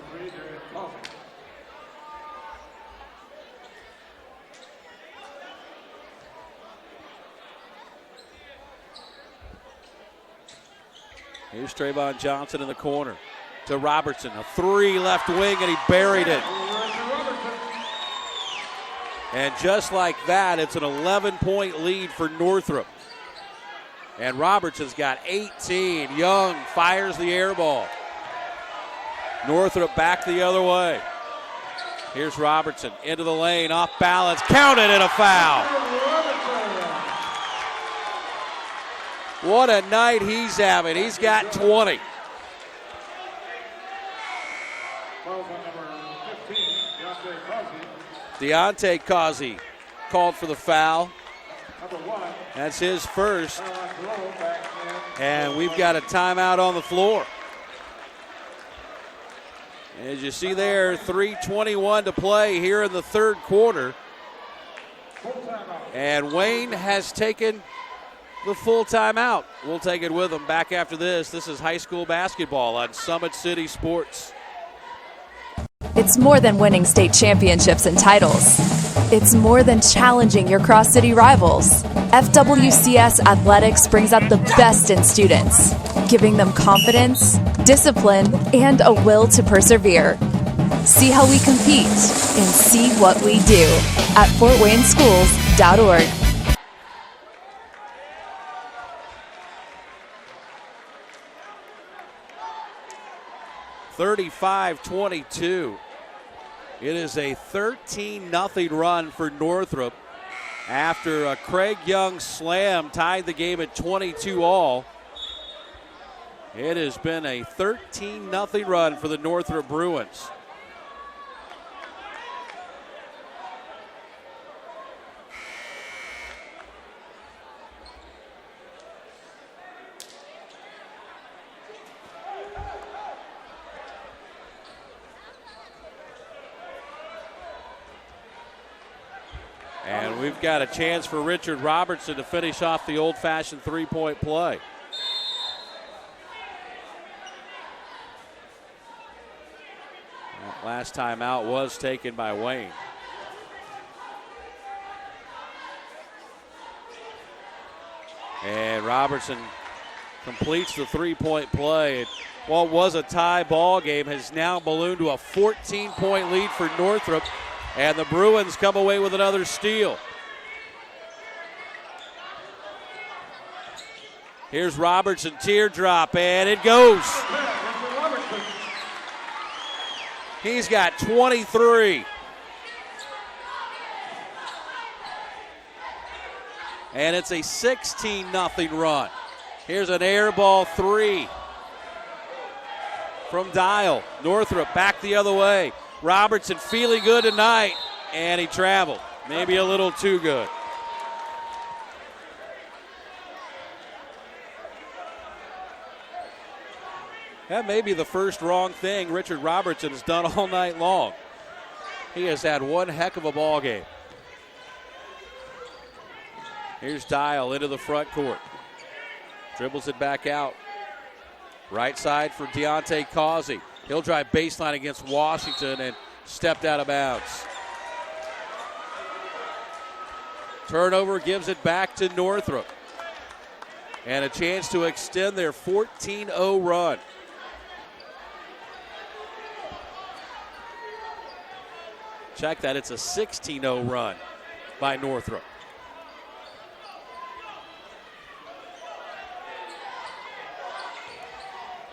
Here's Trayvon Johnson in the corner to Robertson. A 3 left wing, and he buried it. And just like that, it's an 11-point lead for Northrop. And Robertson's got 18. Young fires the air ball. Northrop back the other way. Here's Robertson into the lane, off balance, counted, and a foul. What a night he's having. He's got 20. Deontay Causey called for the foul. That's his first. And we've got a timeout on the floor. As you see there, 3:21 to play here in the third quarter. And Wayne has taken the full timeout. We'll take it with him back after this. This is high school basketball on Summit City Sports. It's more than winning state championships and titles. It's more than challenging your cross-city rivals. FWCS Athletics brings out the best in students, giving them confidence, discipline, and a will to persevere. See how we compete and see what we do at FortWayneSchools.org. 35-22. It is a 13-0 run for Northrop after a Craig Young slam tied the game at 22 all. It has been a 13-0 run for the Northrop Bruins. And we've got a chance for Richard Robertson to finish off the old-fashioned three-point play. That last time out was taken by Wayne. And Robertson completes the three-point play. What was a tie ball game has now ballooned to a 14-point lead for Northrop, and the Bruins come away with another steal. Here's Robertson, teardrop, and it goes. He's got 23. And it's a 16-0 run. Here's an air ball three from Dial. Northrop back the other way. Robertson feeling good tonight, and he traveled. Maybe a little too good. That may be the first wrong thing Richard Robertson has done all night long. He has had one heck of a ball game. Here's Dial into the front court. Dribbles it back out. Right side for Deontay Causey. He'll drive baseline against Washington and stepped out of bounds. Turnover gives it back to Northrop. And a chance to extend their 14-0 run. Check that, it's a 16-0 run by Northrop.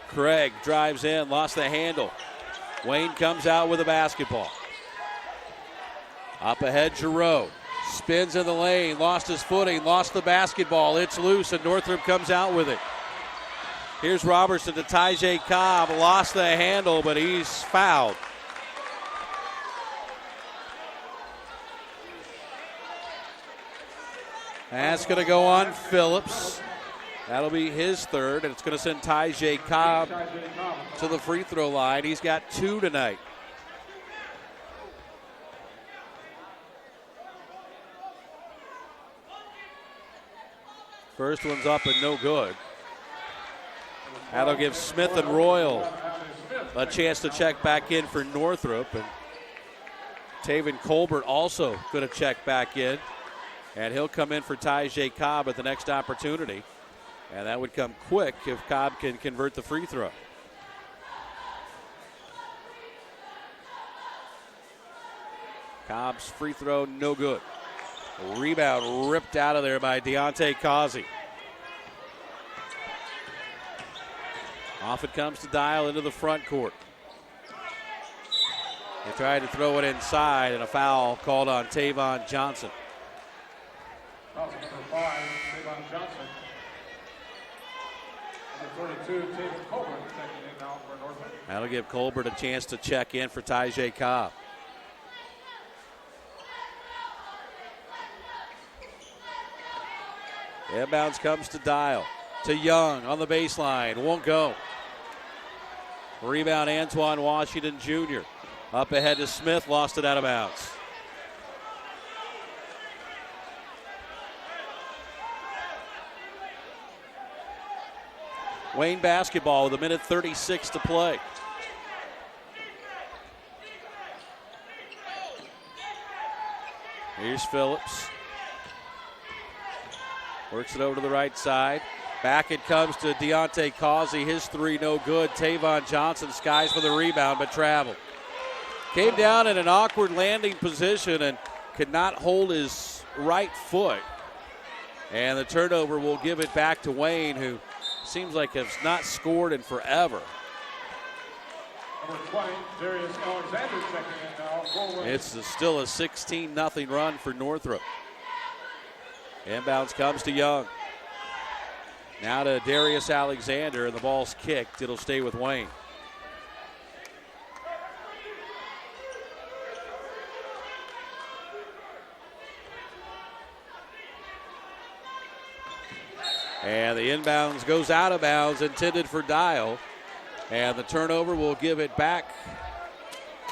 Craig drives in, lost the handle. Wayne comes out with a basketball. Up ahead, Giroux. Spins in the lane, lost his footing, lost the basketball. It's loose, and Northrop comes out with it. Here's Robertson to Tyjae Cobb. Lost the handle, but he's fouled. That's going to go on Phillips. That'll be his third, and it's going to send Tyjae Cobb to the free throw line. He's got 2 tonight. First one's up and no good. That'll give Smith and Royal a chance to check back in for Northrop. And Taven Colbert also going to check back in. And he'll come in for Tyjae Cobb at the next opportunity. And that would come quick if Cobb can convert the free throw. Cobb's free throw, no good. Rebound ripped out of there by Deontay Causey. Off it comes to Dial into the front court. They tried to throw it inside, and a foul called on Tavon Johnson. Foul number 5, Tavon Johnson. Number 32, Taven Colbert, checking in now for Northrop. That'll give Colbert a chance to check in for Tyjae Cobb. Inbounds comes to Dial. To Young on the baseline. Won't go. Rebound Antoine Washington Jr. Up ahead to Smith. Lost it out of bounds. Wayne basketball with 1:36 to play. Here's Phillips. Works it over to the right side. Back it comes to Deontay Causey. His three no good. Tavon Johnson skies for the rebound but traveled. Came down in an awkward landing position and could not hold his right foot. And the turnover will give it back to Wayne, who seems like has not scored in forever. Number 20, Darius Alexander checking in now. It's still a 16-0 run for Northrop. Inbounds comes to Young. Now to Darius Alexander, and the ball's kicked. It'll stay with Wayne. And the inbounds goes out of bounds, intended for Dial. And the turnover will give it back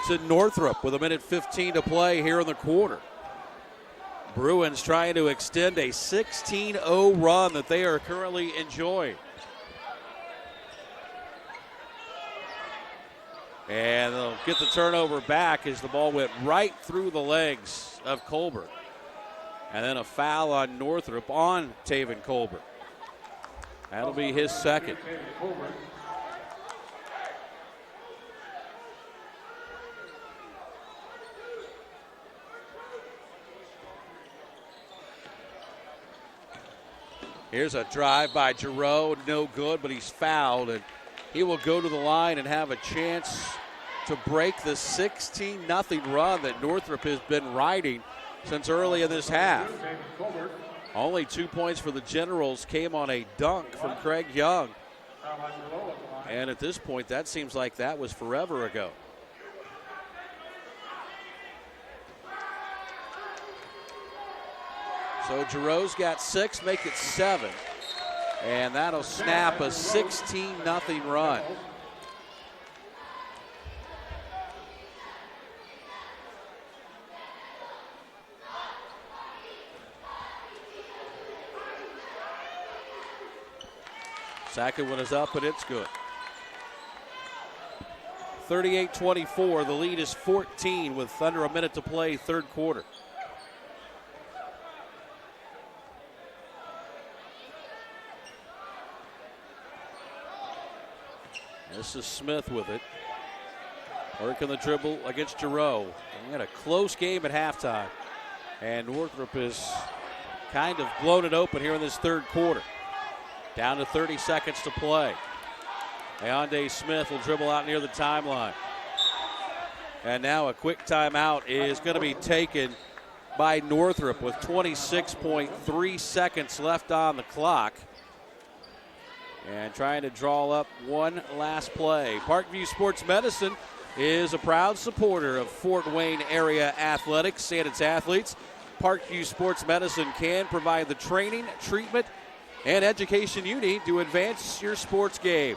to Northrop with 1:15 to play here in the quarter. Bruins trying to extend a 16-0 run that they are currently enjoying. And they'll get the turnover back as the ball went right through the legs of Colbert. And then a foul on Northrop on Taven Colbert. That'll be his second. Here's a drive by Giroux, no good, but he's fouled, and he will go to the line and have a chance to break the 16-0 run that Northrop has been riding since early in this half. Only 2 points for the Generals came on a dunk from Craig Young. And at this point, that seems like that was forever ago. So Giroux's got 6, make it 7. And that'll snap a 16-0 run. Second one is up, and it's good. 38-24. The lead is 14 with under a minute to play, third quarter. This is Smith with it. Working the dribble against Giroux. We had a close game at halftime. And Northrop has kind of blown it open here in this third quarter. Down to 30 seconds to play. Ayonde Smith will dribble out near the timeline. And now a quick timeout is going to be taken by Northrop with 26.3 seconds left on the clock. And trying to draw up one last play. Parkview Sports Medicine is a proud supporter of Fort Wayne area athletics and its athletes. Parkview Sports Medicine can provide the training, treatment, and education you need to advance your sports game.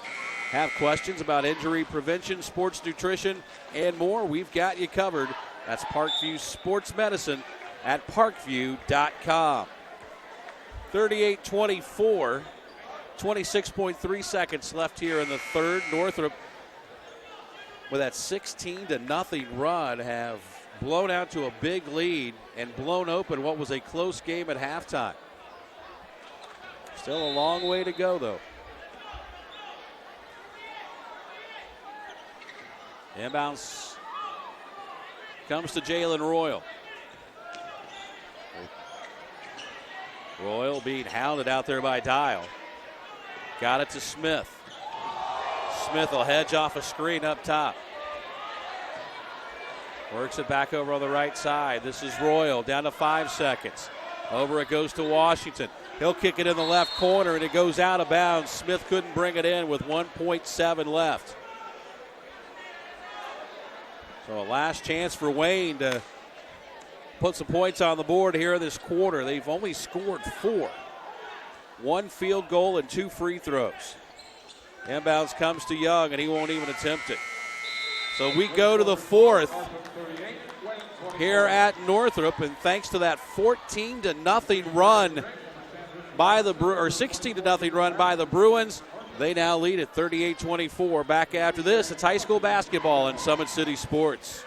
Have questions about injury prevention, sports nutrition, and more? We've got you covered. That's Parkview Sports Medicine at parkview.com. 38-24. 26.3 seconds left here in the third. Northrop, with that 16-0 run, have blown out to a big lead and blown open what was a close game at halftime. Still a long way to go, though. Inbounds comes to Jalen Royal. Royal being hounded out there by Dial. Got it to Smith. Smith will hedge off a screen up top. Works it back over on the right side. This is Royal down to 5 seconds. Over it goes to Washington. He'll kick it in the left corner and it goes out of bounds. Smith couldn't bring it in with 1.7 left. So a last chance for Wayne to put some points on the board here in this quarter. They've only scored 4. 1 field goal and 2 free throws. Inbounds comes to Young, and he won't even attempt it. So we go to the fourth here at Northrop, and thanks to that 14-0 run by the 16-0 run by the Bruins, they now lead at 38-24. Back after this, it's high school basketball on Summit City Sports.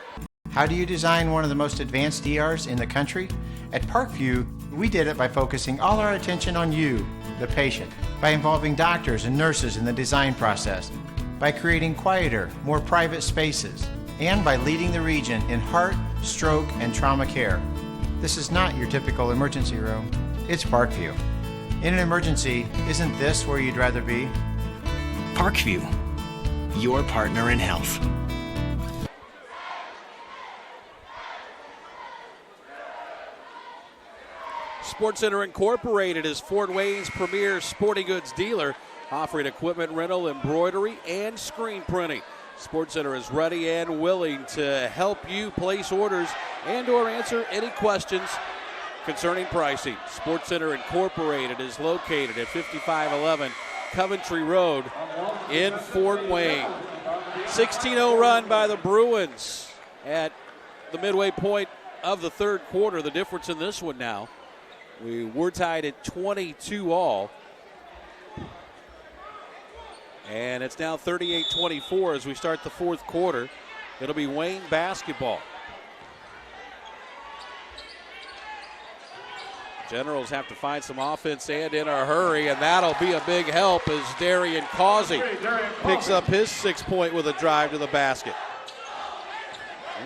How do you design one of the most advanced ERs in the country? At Parkview, we did it by focusing all our attention on you, the patient, by involving doctors and nurses in the design process, by creating quieter, more private spaces, and by leading the region in heart, stroke, and trauma care. This is not your typical emergency room. It's Parkview. In an emergency, isn't this where you'd rather be? Parkview, your partner in health. Sports Center Incorporated is Fort Wayne's premier sporting goods dealer, offering equipment rental, embroidery, and screen printing. Sports Center is ready and willing to help you place orders and or answer any questions concerning pricing. Sports Center Incorporated is located at 5511 Coventry Road in Fort Wayne. 16-0 run by the Bruins at the midway point of the third quarter. The difference in this one now, we're tied at 22-all. And it's now 38-24 as we start the fourth quarter. It'll be Wayne basketball. Generals have to find some offense and in a hurry, and that'll be a big help as Darian Causey picks up his 6-point with a drive to the basket.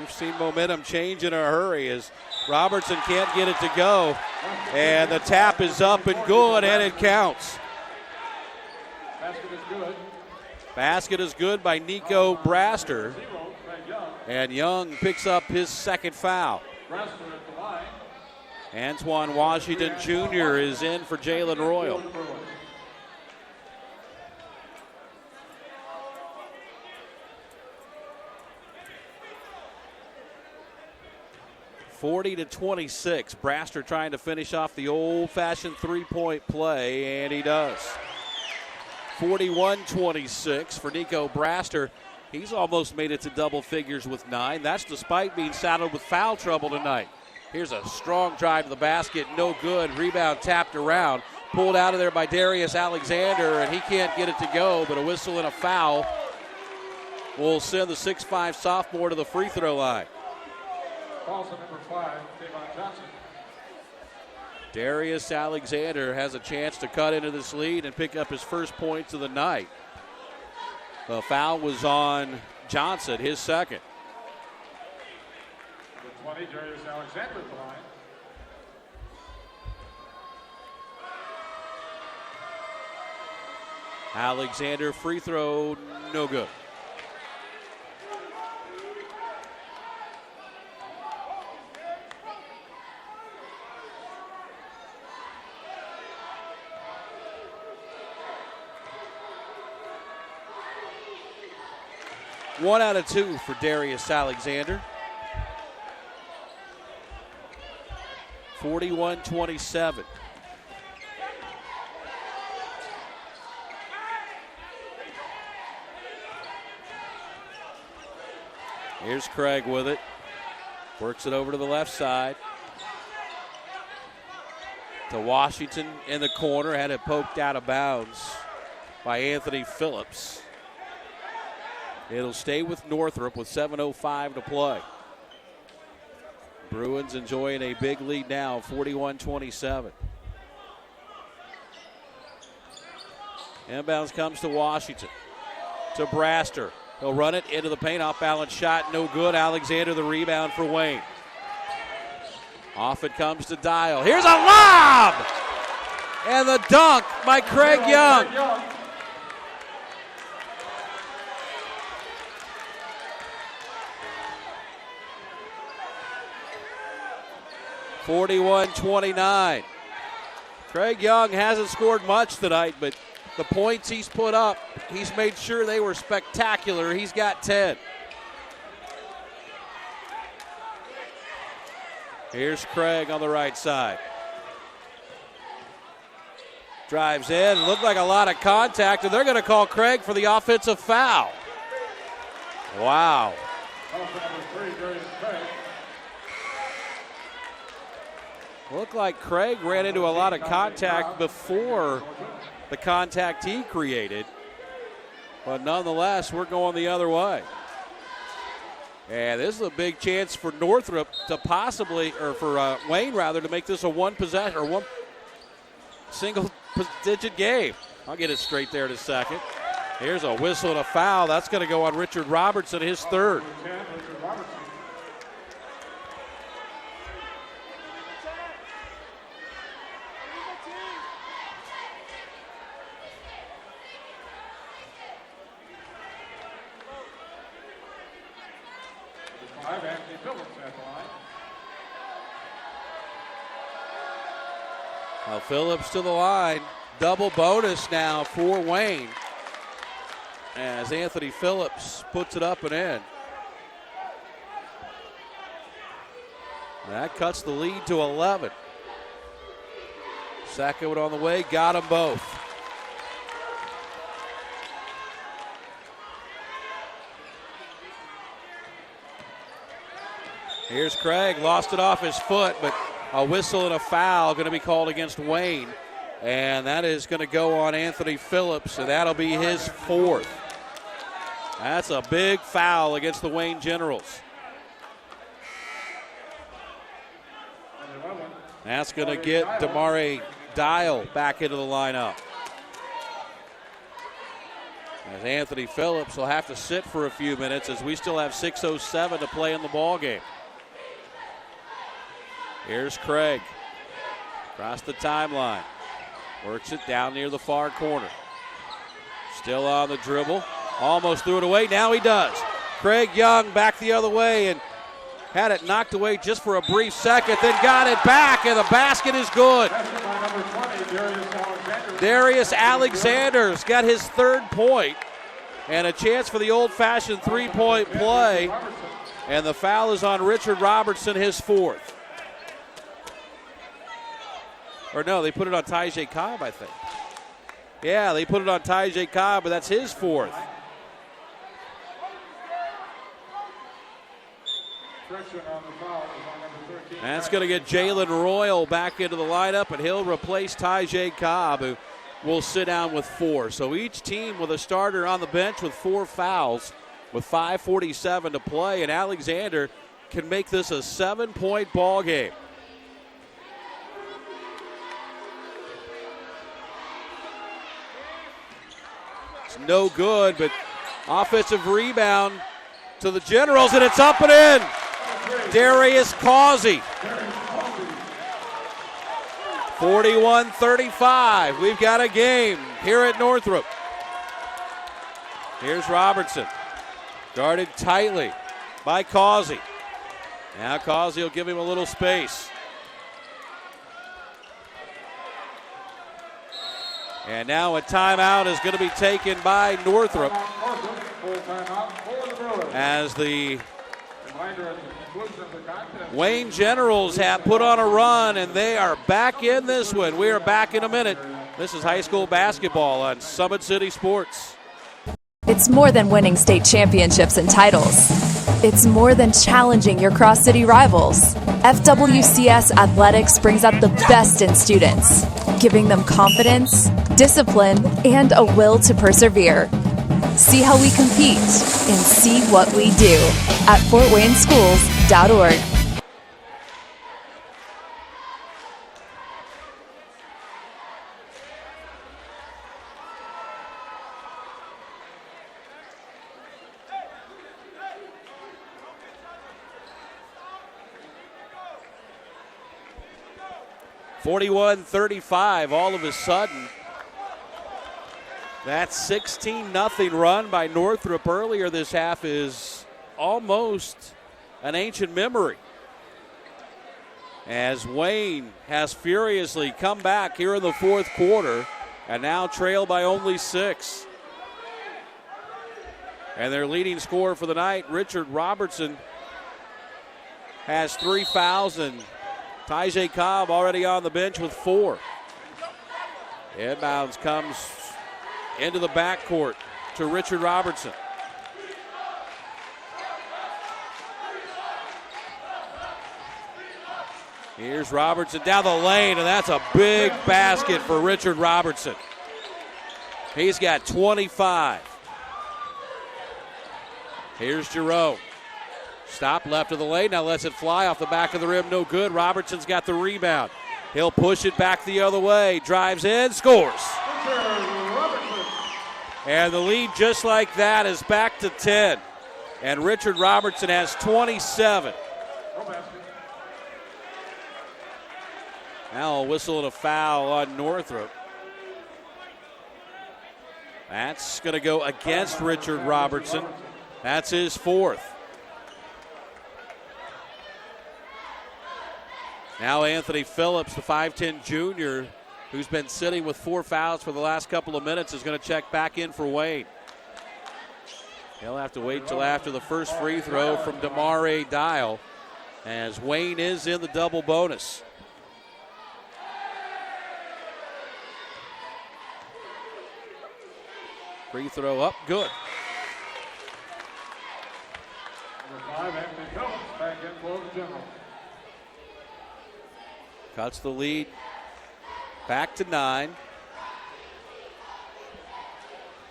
We've seen momentum change in a hurry as Robertson can't get it to go, and the tap is up and good, and it counts. Basket is good. Basket is good by Nico Braster, and Young picks up his second foul. Braster at the line. Antoine Washington Jr. is in for Jalen Royal. (40-26). Braster trying to finish off the old-fashioned three-point play, and he does. 41-26 for Nico Braster. He's almost made it to double figures with 9. That's despite being saddled with foul trouble tonight. Here's a strong drive to the basket, no good. Rebound tapped around, pulled out of there by Darius Alexander, and he can't get it to go, but a whistle and a foul will send the 6'5 sophomore to the free throw line. Calls on number 5, Davon Johnson. Darius Alexander has a chance to cut into this lead and pick up his first points of the night. The foul was on Johnson, his second. Number 20, Darius Alexander at the line. Alexander free throw, no good. One out of 2 for Darius Alexander. 41-27. Here's Craig with it. Works it over to the left side. To Washington in the corner. Had it poked out of bounds by Anthony Phillips. It'll stay with Northrop with 7:05 to play. Bruins enjoying a big lead now, 41-27. Inbounds comes to Washington. To Braster. He'll run it into the paint. Off balance shot, no good. Alexander the rebound for Wayne. Off it comes to Dial. Here's a lob! And the dunk by Craig Young. 41-29. Craig Young hasn't scored much tonight, but the points he's put up, he's made sure they were spectacular. He's got 10. Here's Craig on the right side. Drives in, looked like a lot of contact, and they're going to call Craig for the offensive foul. Wow. Looked like Craig ran into a lot of contact before the contact he created. But nonetheless, we're going the other way. And this is a big chance for Northrop to possibly, or for Wayne rather, to make this a one possession or one single-digit game. I'll get it straight there in a second. Here's a whistle and a foul. That's going to go on Richard Robertson, his third. Now Phillips to the line. Double bonus now for Wayne as Anthony Phillips puts it up and in. That cuts the lead to 11. Second one on the way, got them both. Here's Craig, lost it off his foot, but a whistle and a foul going to be called against Wayne. And that is going to go on Anthony Phillips, and that'll be his fourth. That's a big foul against the Wayne Generals. That's going to get Damare Dial back into the lineup. As Anthony Phillips will have to sit for a few minutes as we still have 6:07 to play in the ball game. Here's Craig. Across the timeline. Works it down near the far corner. Still on the dribble. Almost threw it away. Now he does. Craig Young back the other way and had it knocked away just for a brief second, then got it back, and the basket is good. Darius Alexander's got his third point, and a chance for the old-fashioned three-point play, and the foul is on Richard Robertson, his fourth. Or no, they put it on Tyjae Cobb, I think. Yeah, they put it on Tyjae Cobb, but that's his fourth. That's going to get Jalen Royal back into the lineup, and he'll replace Tyjae Cobb, who will sit down with 4. So each team with a starter on the bench with 4 fouls with 5:47 to play, and Alexander can make this a 7-point ball game. It's no good, but offensive rebound to the Generals, and it's up and in. Darius Causey. 41-35. We've got a game here at Northrop. Here's Robertson. Guarded tightly by Causey. Now Causey will give him a little space. And now a timeout is going to be taken by Northrop as the Wayne Generals have put on a run, and they are back in this one. We are back in a minute. This is high school basketball on Summit City Sports. It's more than winning state championships and titles. It's more than challenging your cross-city rivals. FWCS Athletics brings out the best in students, giving them confidence, discipline, and a will to persevere. See how we compete and see what we do at FortWayneSchools.org. (41-35) all of a sudden. That 16-0 run by Northrop earlier this half is almost an ancient memory, as Wayne has furiously come back here in the fourth quarter and now trail by only 6. And their leading scorer for the night, Richard Robertson, has 3 fouls, and Tyjae Cobb already on the bench with 4. Inbounds comes into the backcourt to Richard Robertson. Here's Robertson down the lane, and that's a big basket for Richard Robertson. He's got 25. Here's Jerome. Stop left of the lane, now lets it fly off the back of the rim, no good. Robertson's got the rebound. He'll push it back the other way, drives in, scores. And the lead just like that is back to 10. And Richard Robertson has 27. Now a whistle and a foul on Northrop. That's going to go against Richard Robertson. That's his 4th. Now Anthony Phillips, the 5'10 junior, who's been sitting with 4 fouls for the last couple of minutes, is going to check back in for Wayne. He'll have to wait till after the first free throw from Damare Dial, as Wayne is in the double bonus. Free throw up, good. Cuts the lead back to 9.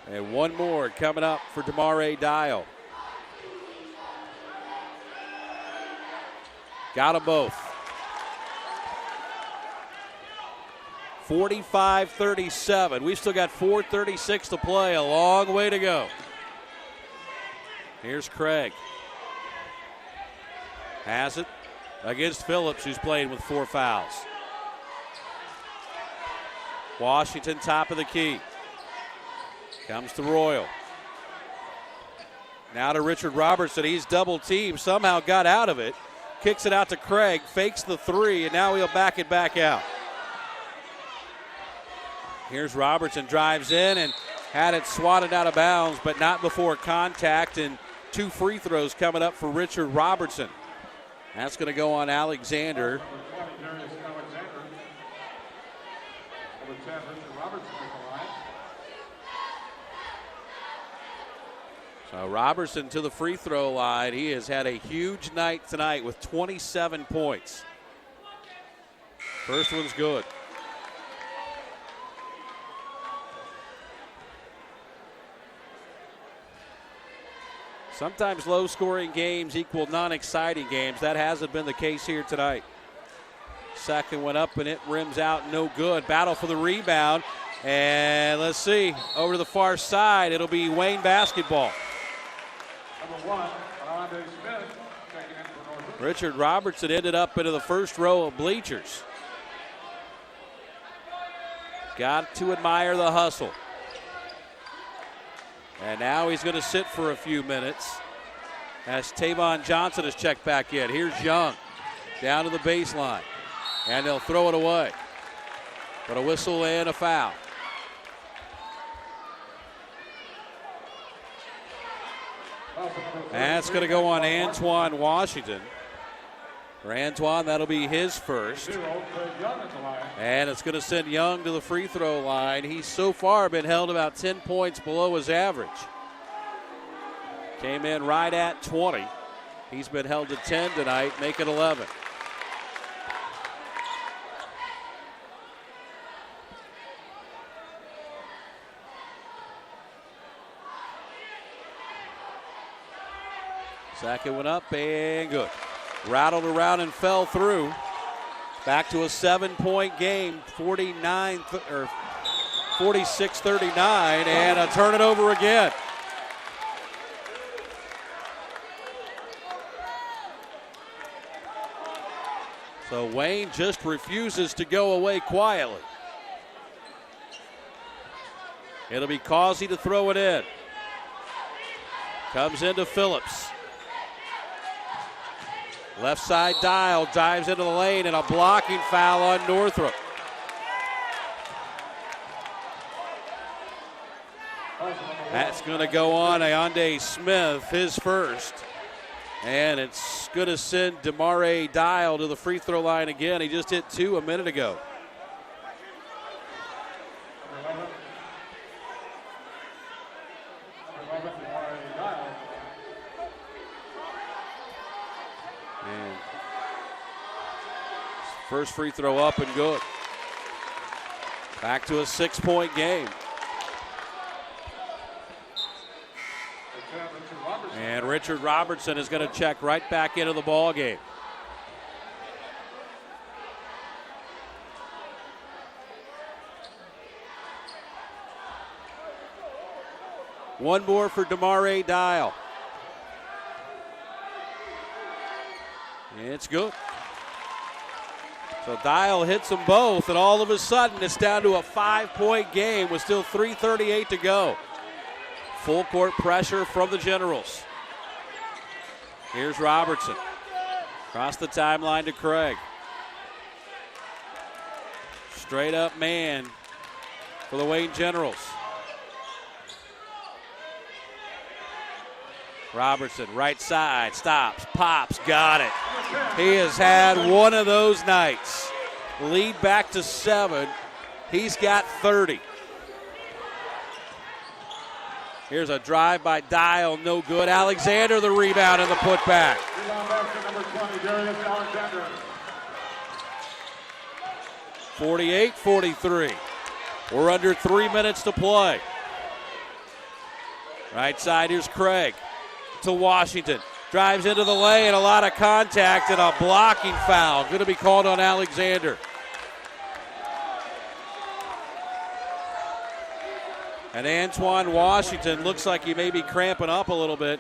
And one more coming up for Damare Dial. Got them both. 45-37. We've still got 4:36 to play. A long way to go. Here's Craig. Has it against Phillips, who's playing with 4 fouls. Washington, top of the key. Comes to Royal. Now to Richard Robertson. He's double teamed. Somehow got out of it. Kicks it out to Craig. Fakes the 3, and now he'll back it back out. Here's Robertson. Drives in and had it swatted out of bounds, but not before contact. And 2 free throws coming up for Richard Robertson. That's going to go on Alexander. So Robertson to the free throw line. He has had a huge night tonight with 27 points. First one's good. Sometimes low-scoring games equal non-exciting games. That hasn't been the case here tonight. Second one up, and it rims out no good. Battle for the rebound. And let's see, over to the far side, it'll be Wayne basketball. Number 1, Andre Smith, checking in for Northrop. Richard Robertson ended up into the first row of bleachers. Got to admire the hustle. And now he's going to sit for a few minutes as Tavon Johnson is checked back in. Here's Young down to the baseline, and they'll throw it away. But a whistle and a foul. That's going to go on Antoine Washington. For Antoine, that'll be his first. And it's going to send Young to the free throw line. He's so far been held about 10 points below his average. Came in right at 20. He's been held to 10 tonight, make it 11. Second one up and good. Rattled around and fell through. Back to a 7-point game, 46-39, and a turn it over again. So Wayne just refuses to go away quietly. It'll be Causey to throw it in. Comes into Phillips. Left side Dial, dives into the lane, and a blocking foul on Northrop. That's going to go on Ayonde Smith, his first. And it's going to send DeMarais Dial to the free throw line again. He just hit 2 a minute ago. And first free throw up and good. Back to a 6-point game. And Richard Robertson is going to check right back into the ball game. One more for DeMarais Dial. It's good. So Dial hits them both, and all of a sudden it's down to a 5-point game with still 3:38 to go. Full court pressure from the Generals. Here's Robertson. Across the timeline to Craig. Straight up man for the Wayne Generals. Robertson, right side, stops, pops, got it. He has had one of those nights. Lead back to 7. He's got 30. Here's a drive by Dial, no good. Alexander the rebound and the putback. Rebound basket number 20, Darius Alexander. 48-43. We're under 3 minutes to play. Right side, here's Craig to Washington. Drives into the lane, a lot of contact and a blocking foul. Going to be called on Alexander. And Antoine Washington looks like he may be cramping up a little bit,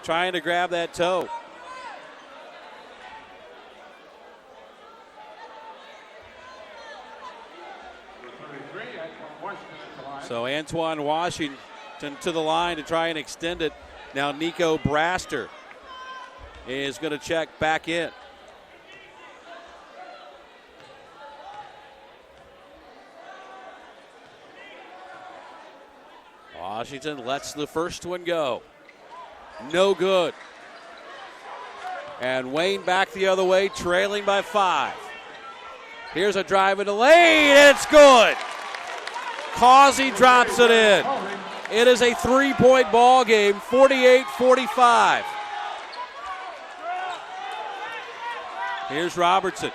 trying to grab that toe. So Antoine Washington to the line to try and extend it. Now Nico Braster is going to check back in. Washington lets the first one go. No good. And Wayne back the other way, trailing by 5. Here's a drive in the lane, and it's good. Causey drops it in. It is a 3-point ball game, 48-45. Here's Robertson.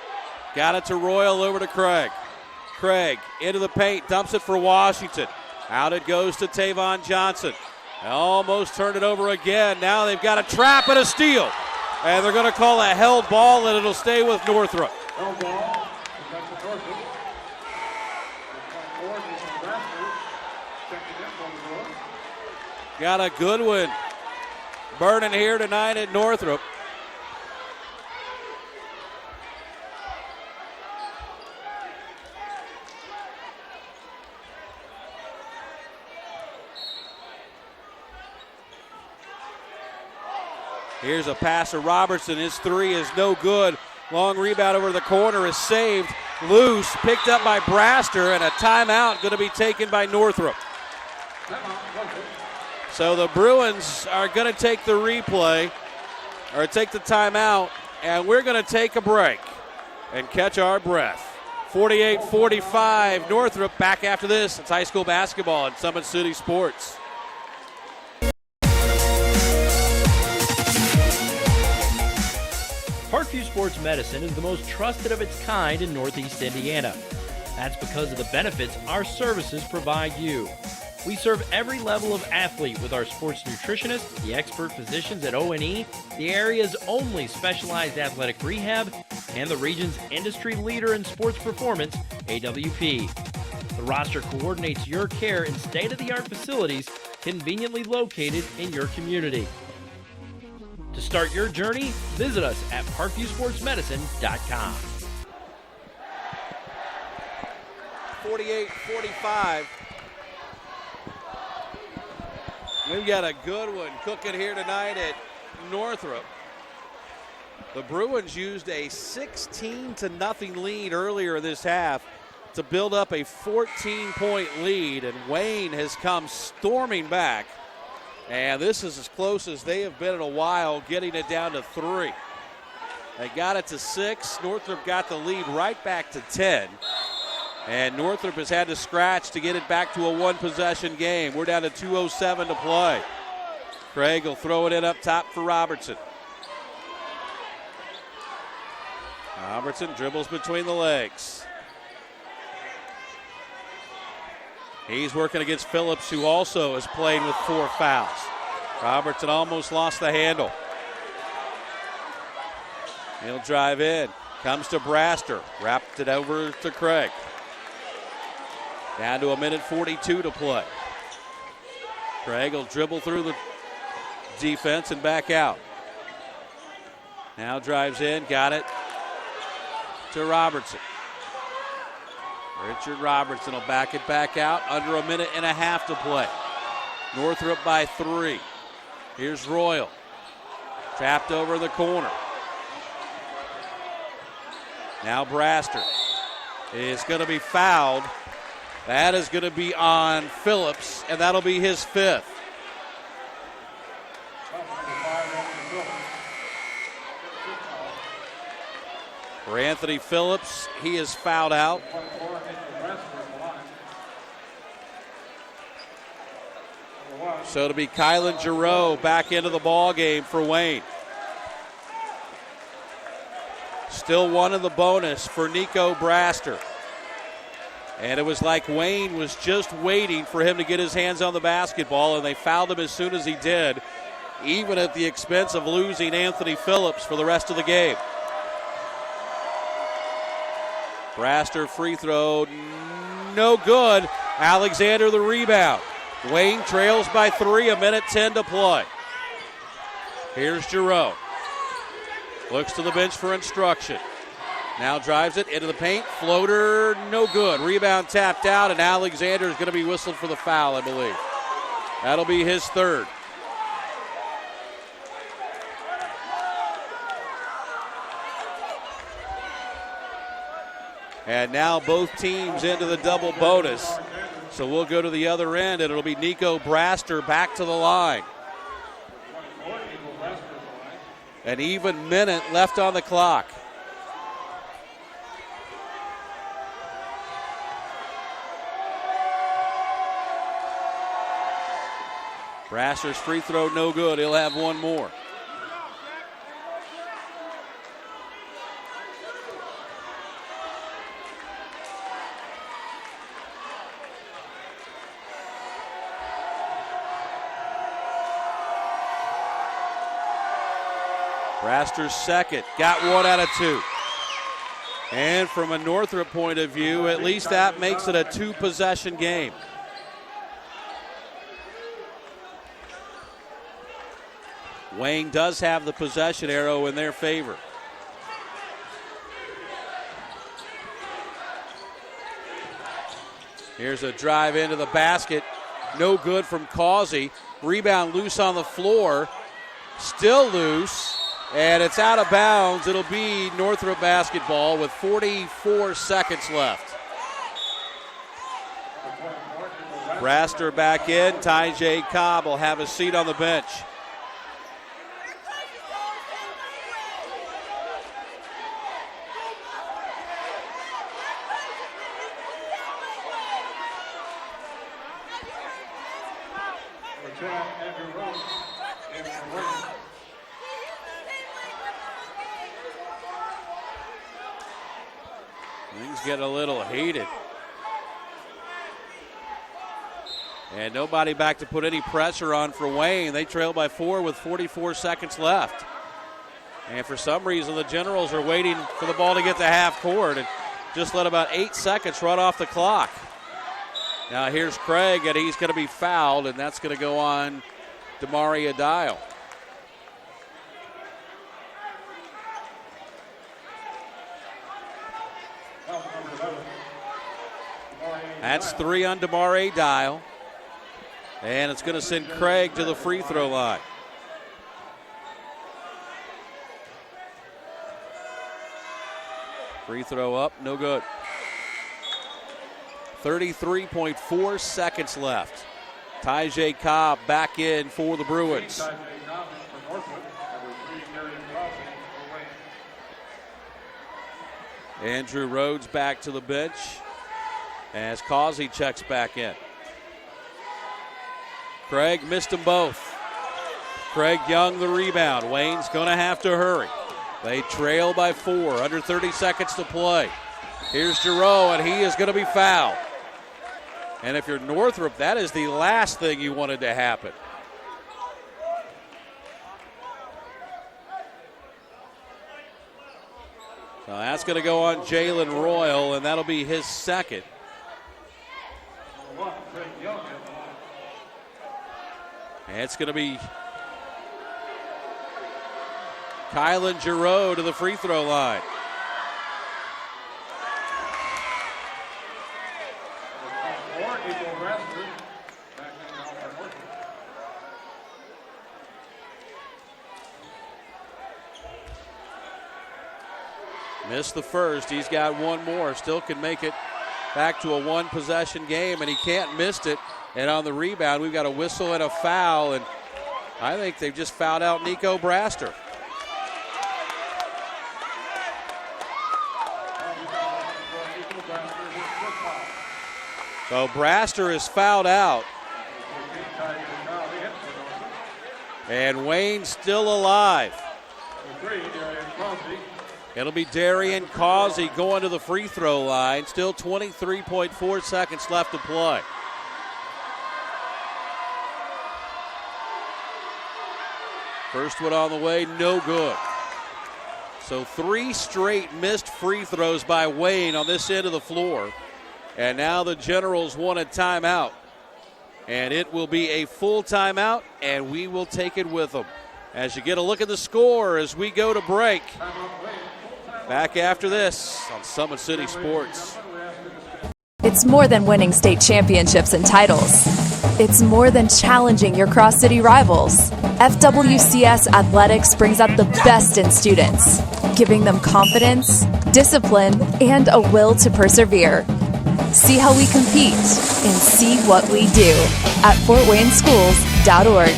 Got it to Royal, over to Craig. Craig into the paint, dumps it for Washington. Out it goes to Tavon Johnson. Almost turned it over again. Now they've got a trap and a steal. And they're going to call a held ball, and it'll stay with Northrop. Held ball. Got a good one burning here tonight at Northrop. Here's a pass to Robertson. His 3 is no good. Long rebound over the corner is saved. Loose, picked up by Braster, and a timeout going to be taken by Northrop. So the Bruins are going to take the replay, or take the timeout, and we're going to take a break and catch our breath. 48-45, Northrop back after this. It's high school basketball at Summit City Sports. Parkview Sports Medicine is the most trusted of its kind in Northeast Indiana. That's because of the benefits our services provide you. We serve every level of athlete with our sports nutritionists, the expert physicians at O&E, the area's only specialized athletic rehab, and the region's industry leader in sports performance, AWP. The roster coordinates your care in state-of-the-art facilities conveniently located in your community. To start your journey, visit us at parkviewsportsmedicine.com. 48-45. We've got a good one cooking here tonight at Northrop. The Bruins used a 16-0 lead earlier this half to build up a 14-point lead, and Wayne has come storming back. And this is as close as they have been in a while, getting it down to 3. They got it to 6. Northrop got the lead right back to 10. And Northrop has had to scratch to get it back to a one-possession game. We're down to 2:07 to play. Craig will throw it in up top for Robertson. Robertson dribbles between the legs. He's working against Phillips, who also has played with 4 fouls. Robertson almost lost the handle. He'll drive in. Comes to Braster. Wrapped it over to Craig. Down to 1:42 to play. Craig will dribble through the defense and back out. Now drives in, got it to Robertson. Richard Robertson will back it back out. Under 1.5 minutes to play. Northrop by 3. Here's Royal. Tapped over the corner. Now Braster is going to be fouled. That is going to be on Phillips, and that'll be his 5th. For Anthony Phillips, he is fouled out. So it'll be Kylan Giroux back into the ball game for Wayne. Still one in the bonus for Nico Braster. And it was like Wayne was just waiting for him to get his hands on the basketball, and they fouled him as soon as he did, even at the expense of losing Anthony Phillips for the rest of the game. Braster free throw, no good. Alexander the rebound. Wayne trails by 3, 1:10 to play. Here's Giroux. Looks to the bench for instruction. Now drives it into the paint. Floater, no good. Rebound tapped out, and Alexander is going to be whistled for the foul, I believe. That'll be his third. And now both teams into the double bonus. So we'll go to the other end, and it'll be Nico Braster back to the line. An even minute left on the clock. Braster's free throw no good. He'll have one more. Braster's second. Got 1 out of 2. And from a Northrop point of view, at least that makes it a 2-possession game. Wayne does have the possession arrow in their favor. Here's a drive into the basket. No good from Causey. Rebound loose on the floor. Still loose. And it's out of bounds. It'll be Northrop basketball with 44 seconds left. Braster back in. Tyjae Cobb will have a seat on the bench. Things get a little heated. And nobody back to put any pressure on for Wayne. They trail by 4 with 44 seconds left. And for some reason, the Generals are waiting for the ball to get to half court and just let about 8 seconds run off the clock. Now here's Craig, and he's going to be fouled, and that's going to go on Damari Dial. That's 3 on Damari Dial. And it's going to send Craig to the free throw line. Free throw up, no good. 33.4 seconds left. Tyjae Cobb back in for the Bruins. Andrew Rhodes back to the bench as Causey checks back in. Craig missed them both. Craig Young the rebound. Wayne's going to have to hurry. They trail by 4, under 30 seconds to play. Here's Giroux, and he is going to be fouled. And if you're Northrop, that is the last thing you wanted to happen. So that's going to go on Jalen Royal, and that'll be his second. And it's going to be Kylan Giroux to the free throw line. Missed the first. He's got one more. Still can make it back to a one-possession game, and he can't miss it. And on the rebound, we've got a whistle and a foul, and I think they've just fouled out Nico Braster. So Braster is fouled out. And Wayne's still alive. It'll be Darian Causey going to the free throw line. Still 23.4 seconds left to play. First one on the way, no good. So 3 straight missed free throws by Wayne on this end of the floor. And now the Generals want a timeout. and it will be a full timeout, and we will take it with them. As you get a look at the score as we go to break. Back after this on Summit City Sports. It's more than winning state championships and titles. It's more than challenging your cross-city rivals. FWCS Athletics brings out the best in students, giving them confidence, discipline, and a will to persevere. See how we compete and see what we do at fortwayneschools.org.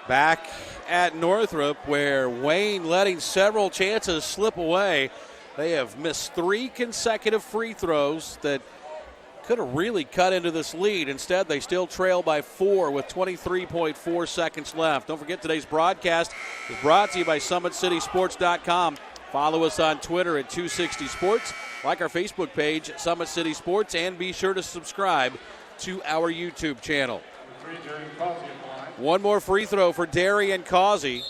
Back at Northrop, where Wayne letting several chances slip away. They have missed 3 consecutive free throws that could have really cut into this lead. Instead, they still trail by 4 with 23.4 seconds left. Don't forget, today's broadcast is brought to you by SummitCitySports.com. Follow us on Twitter at 260 Sports. Like our Facebook page, Summit City Sports, and be sure to subscribe to our YouTube channel. One more free throw for Darian Causey.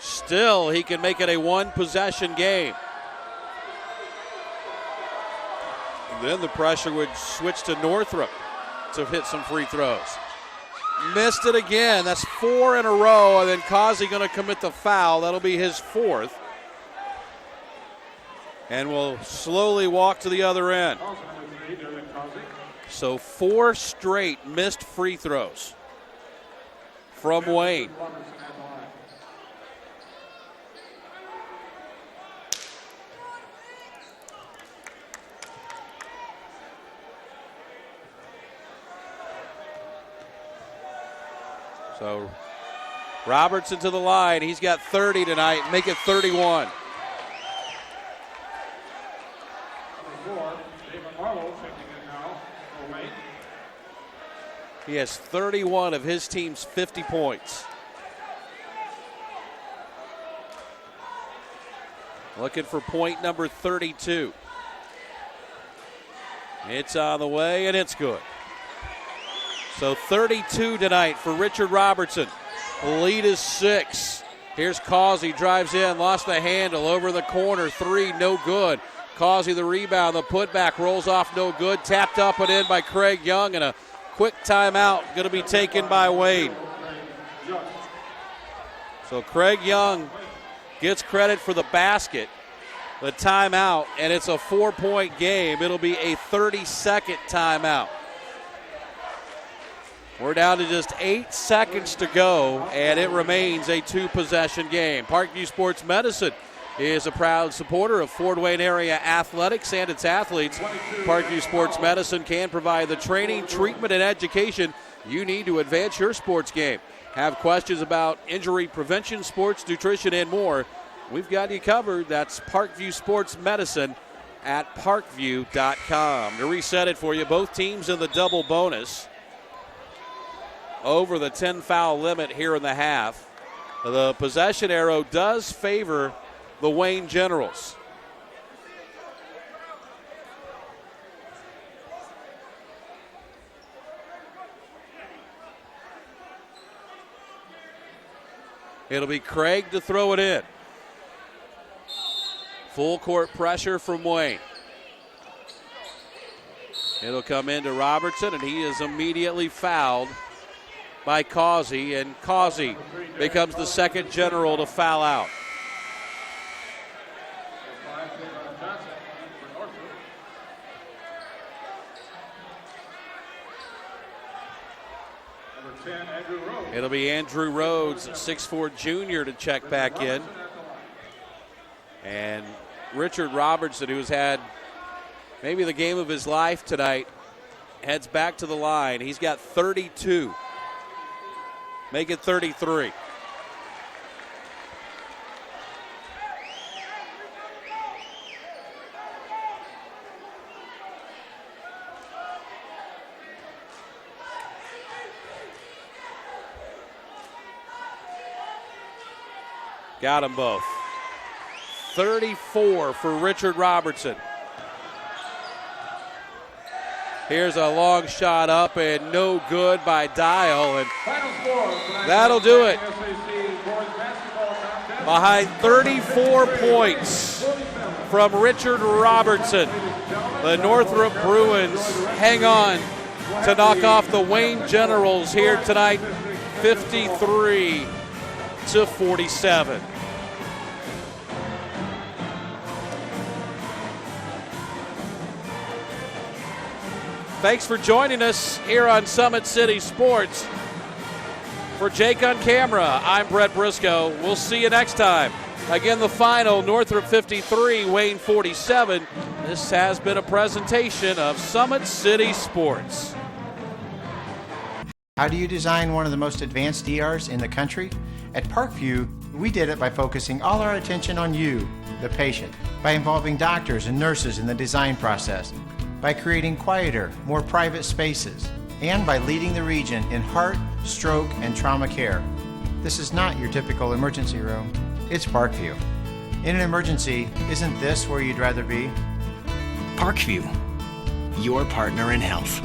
Still, he can make it a 1-possession game. And then the pressure would switch to Northrop to hit some free throws. Missed it again. That's 4 in a row, and then Causey going to commit the foul. That'll be his 4th. And will slowly walk to the other end. So 4 straight missed free throws from Wayne. So Robertson to the line. He's got 30 tonight. Make it 31. He has 31 of his team's 50 points. Looking for point number 32. It's on the way, and it's good. So 32 tonight for Richard Robertson. The lead is 6. Here's Causey, drives in, lost the handle, over the corner, 3, no good. Causey the rebound, the putback rolls off, no good. Tapped up and in by Craig Young, and a quick timeout going to be taken by Wayne. So Craig Young gets credit for the basket, the timeout, and it's a 4-point game. It'll be a 30-second timeout. We're down to just 8 seconds to go, and it remains a 2-possession game. Parkview Sports Medicine is a proud supporter of Fort Wayne area athletics and its athletes. Parkview Sports Medicine can provide the training, treatment, and education you need to advance your sports game. Have questions about injury prevention, sports nutrition, and more? We've got you covered. That's Parkview Sports Medicine at parkview.com. To reset it for you, both teams in the double bonus. Over the 10-foul limit here in the half. The possession arrow does favor the Wayne Generals. It'll be Craig to throw it in. Full court pressure from Wayne. It'll come into Robertson, and he is immediately fouled by Causey, and Causey becomes the second General to foul out. It'll be Andrew Rhodes, 6'4" junior, to check back in. And Richard Robertson, who's had maybe the game of his life tonight, heads back to the line. He's got 32. Make it 33. Got them both. 34 for Richard Robertson. Here's a long shot up and no good by Dial, and that'll do it. behind 34 points from Richard Robertson. The Northrop Bruins hang on to knock off the Wayne Generals here tonight, 53-47. Thanks for joining us here on Summit City Sports. For Jake on camera, I'm Brett Briscoe. We'll see you next time. Again, the final, Northrop 53, Wayne 47. This has been a presentation of Summit City Sports. How do you design one of the most advanced ERs in the country? At Parkview, we did it by focusing all our attention on you, the patient, by involving doctors and nurses in the design process, by creating quieter, more private spaces, and by leading the region in heart, stroke, and trauma care. This is not your typical emergency room. It's Parkview. In an emergency, isn't this where you'd rather be? Parkview, your partner in health.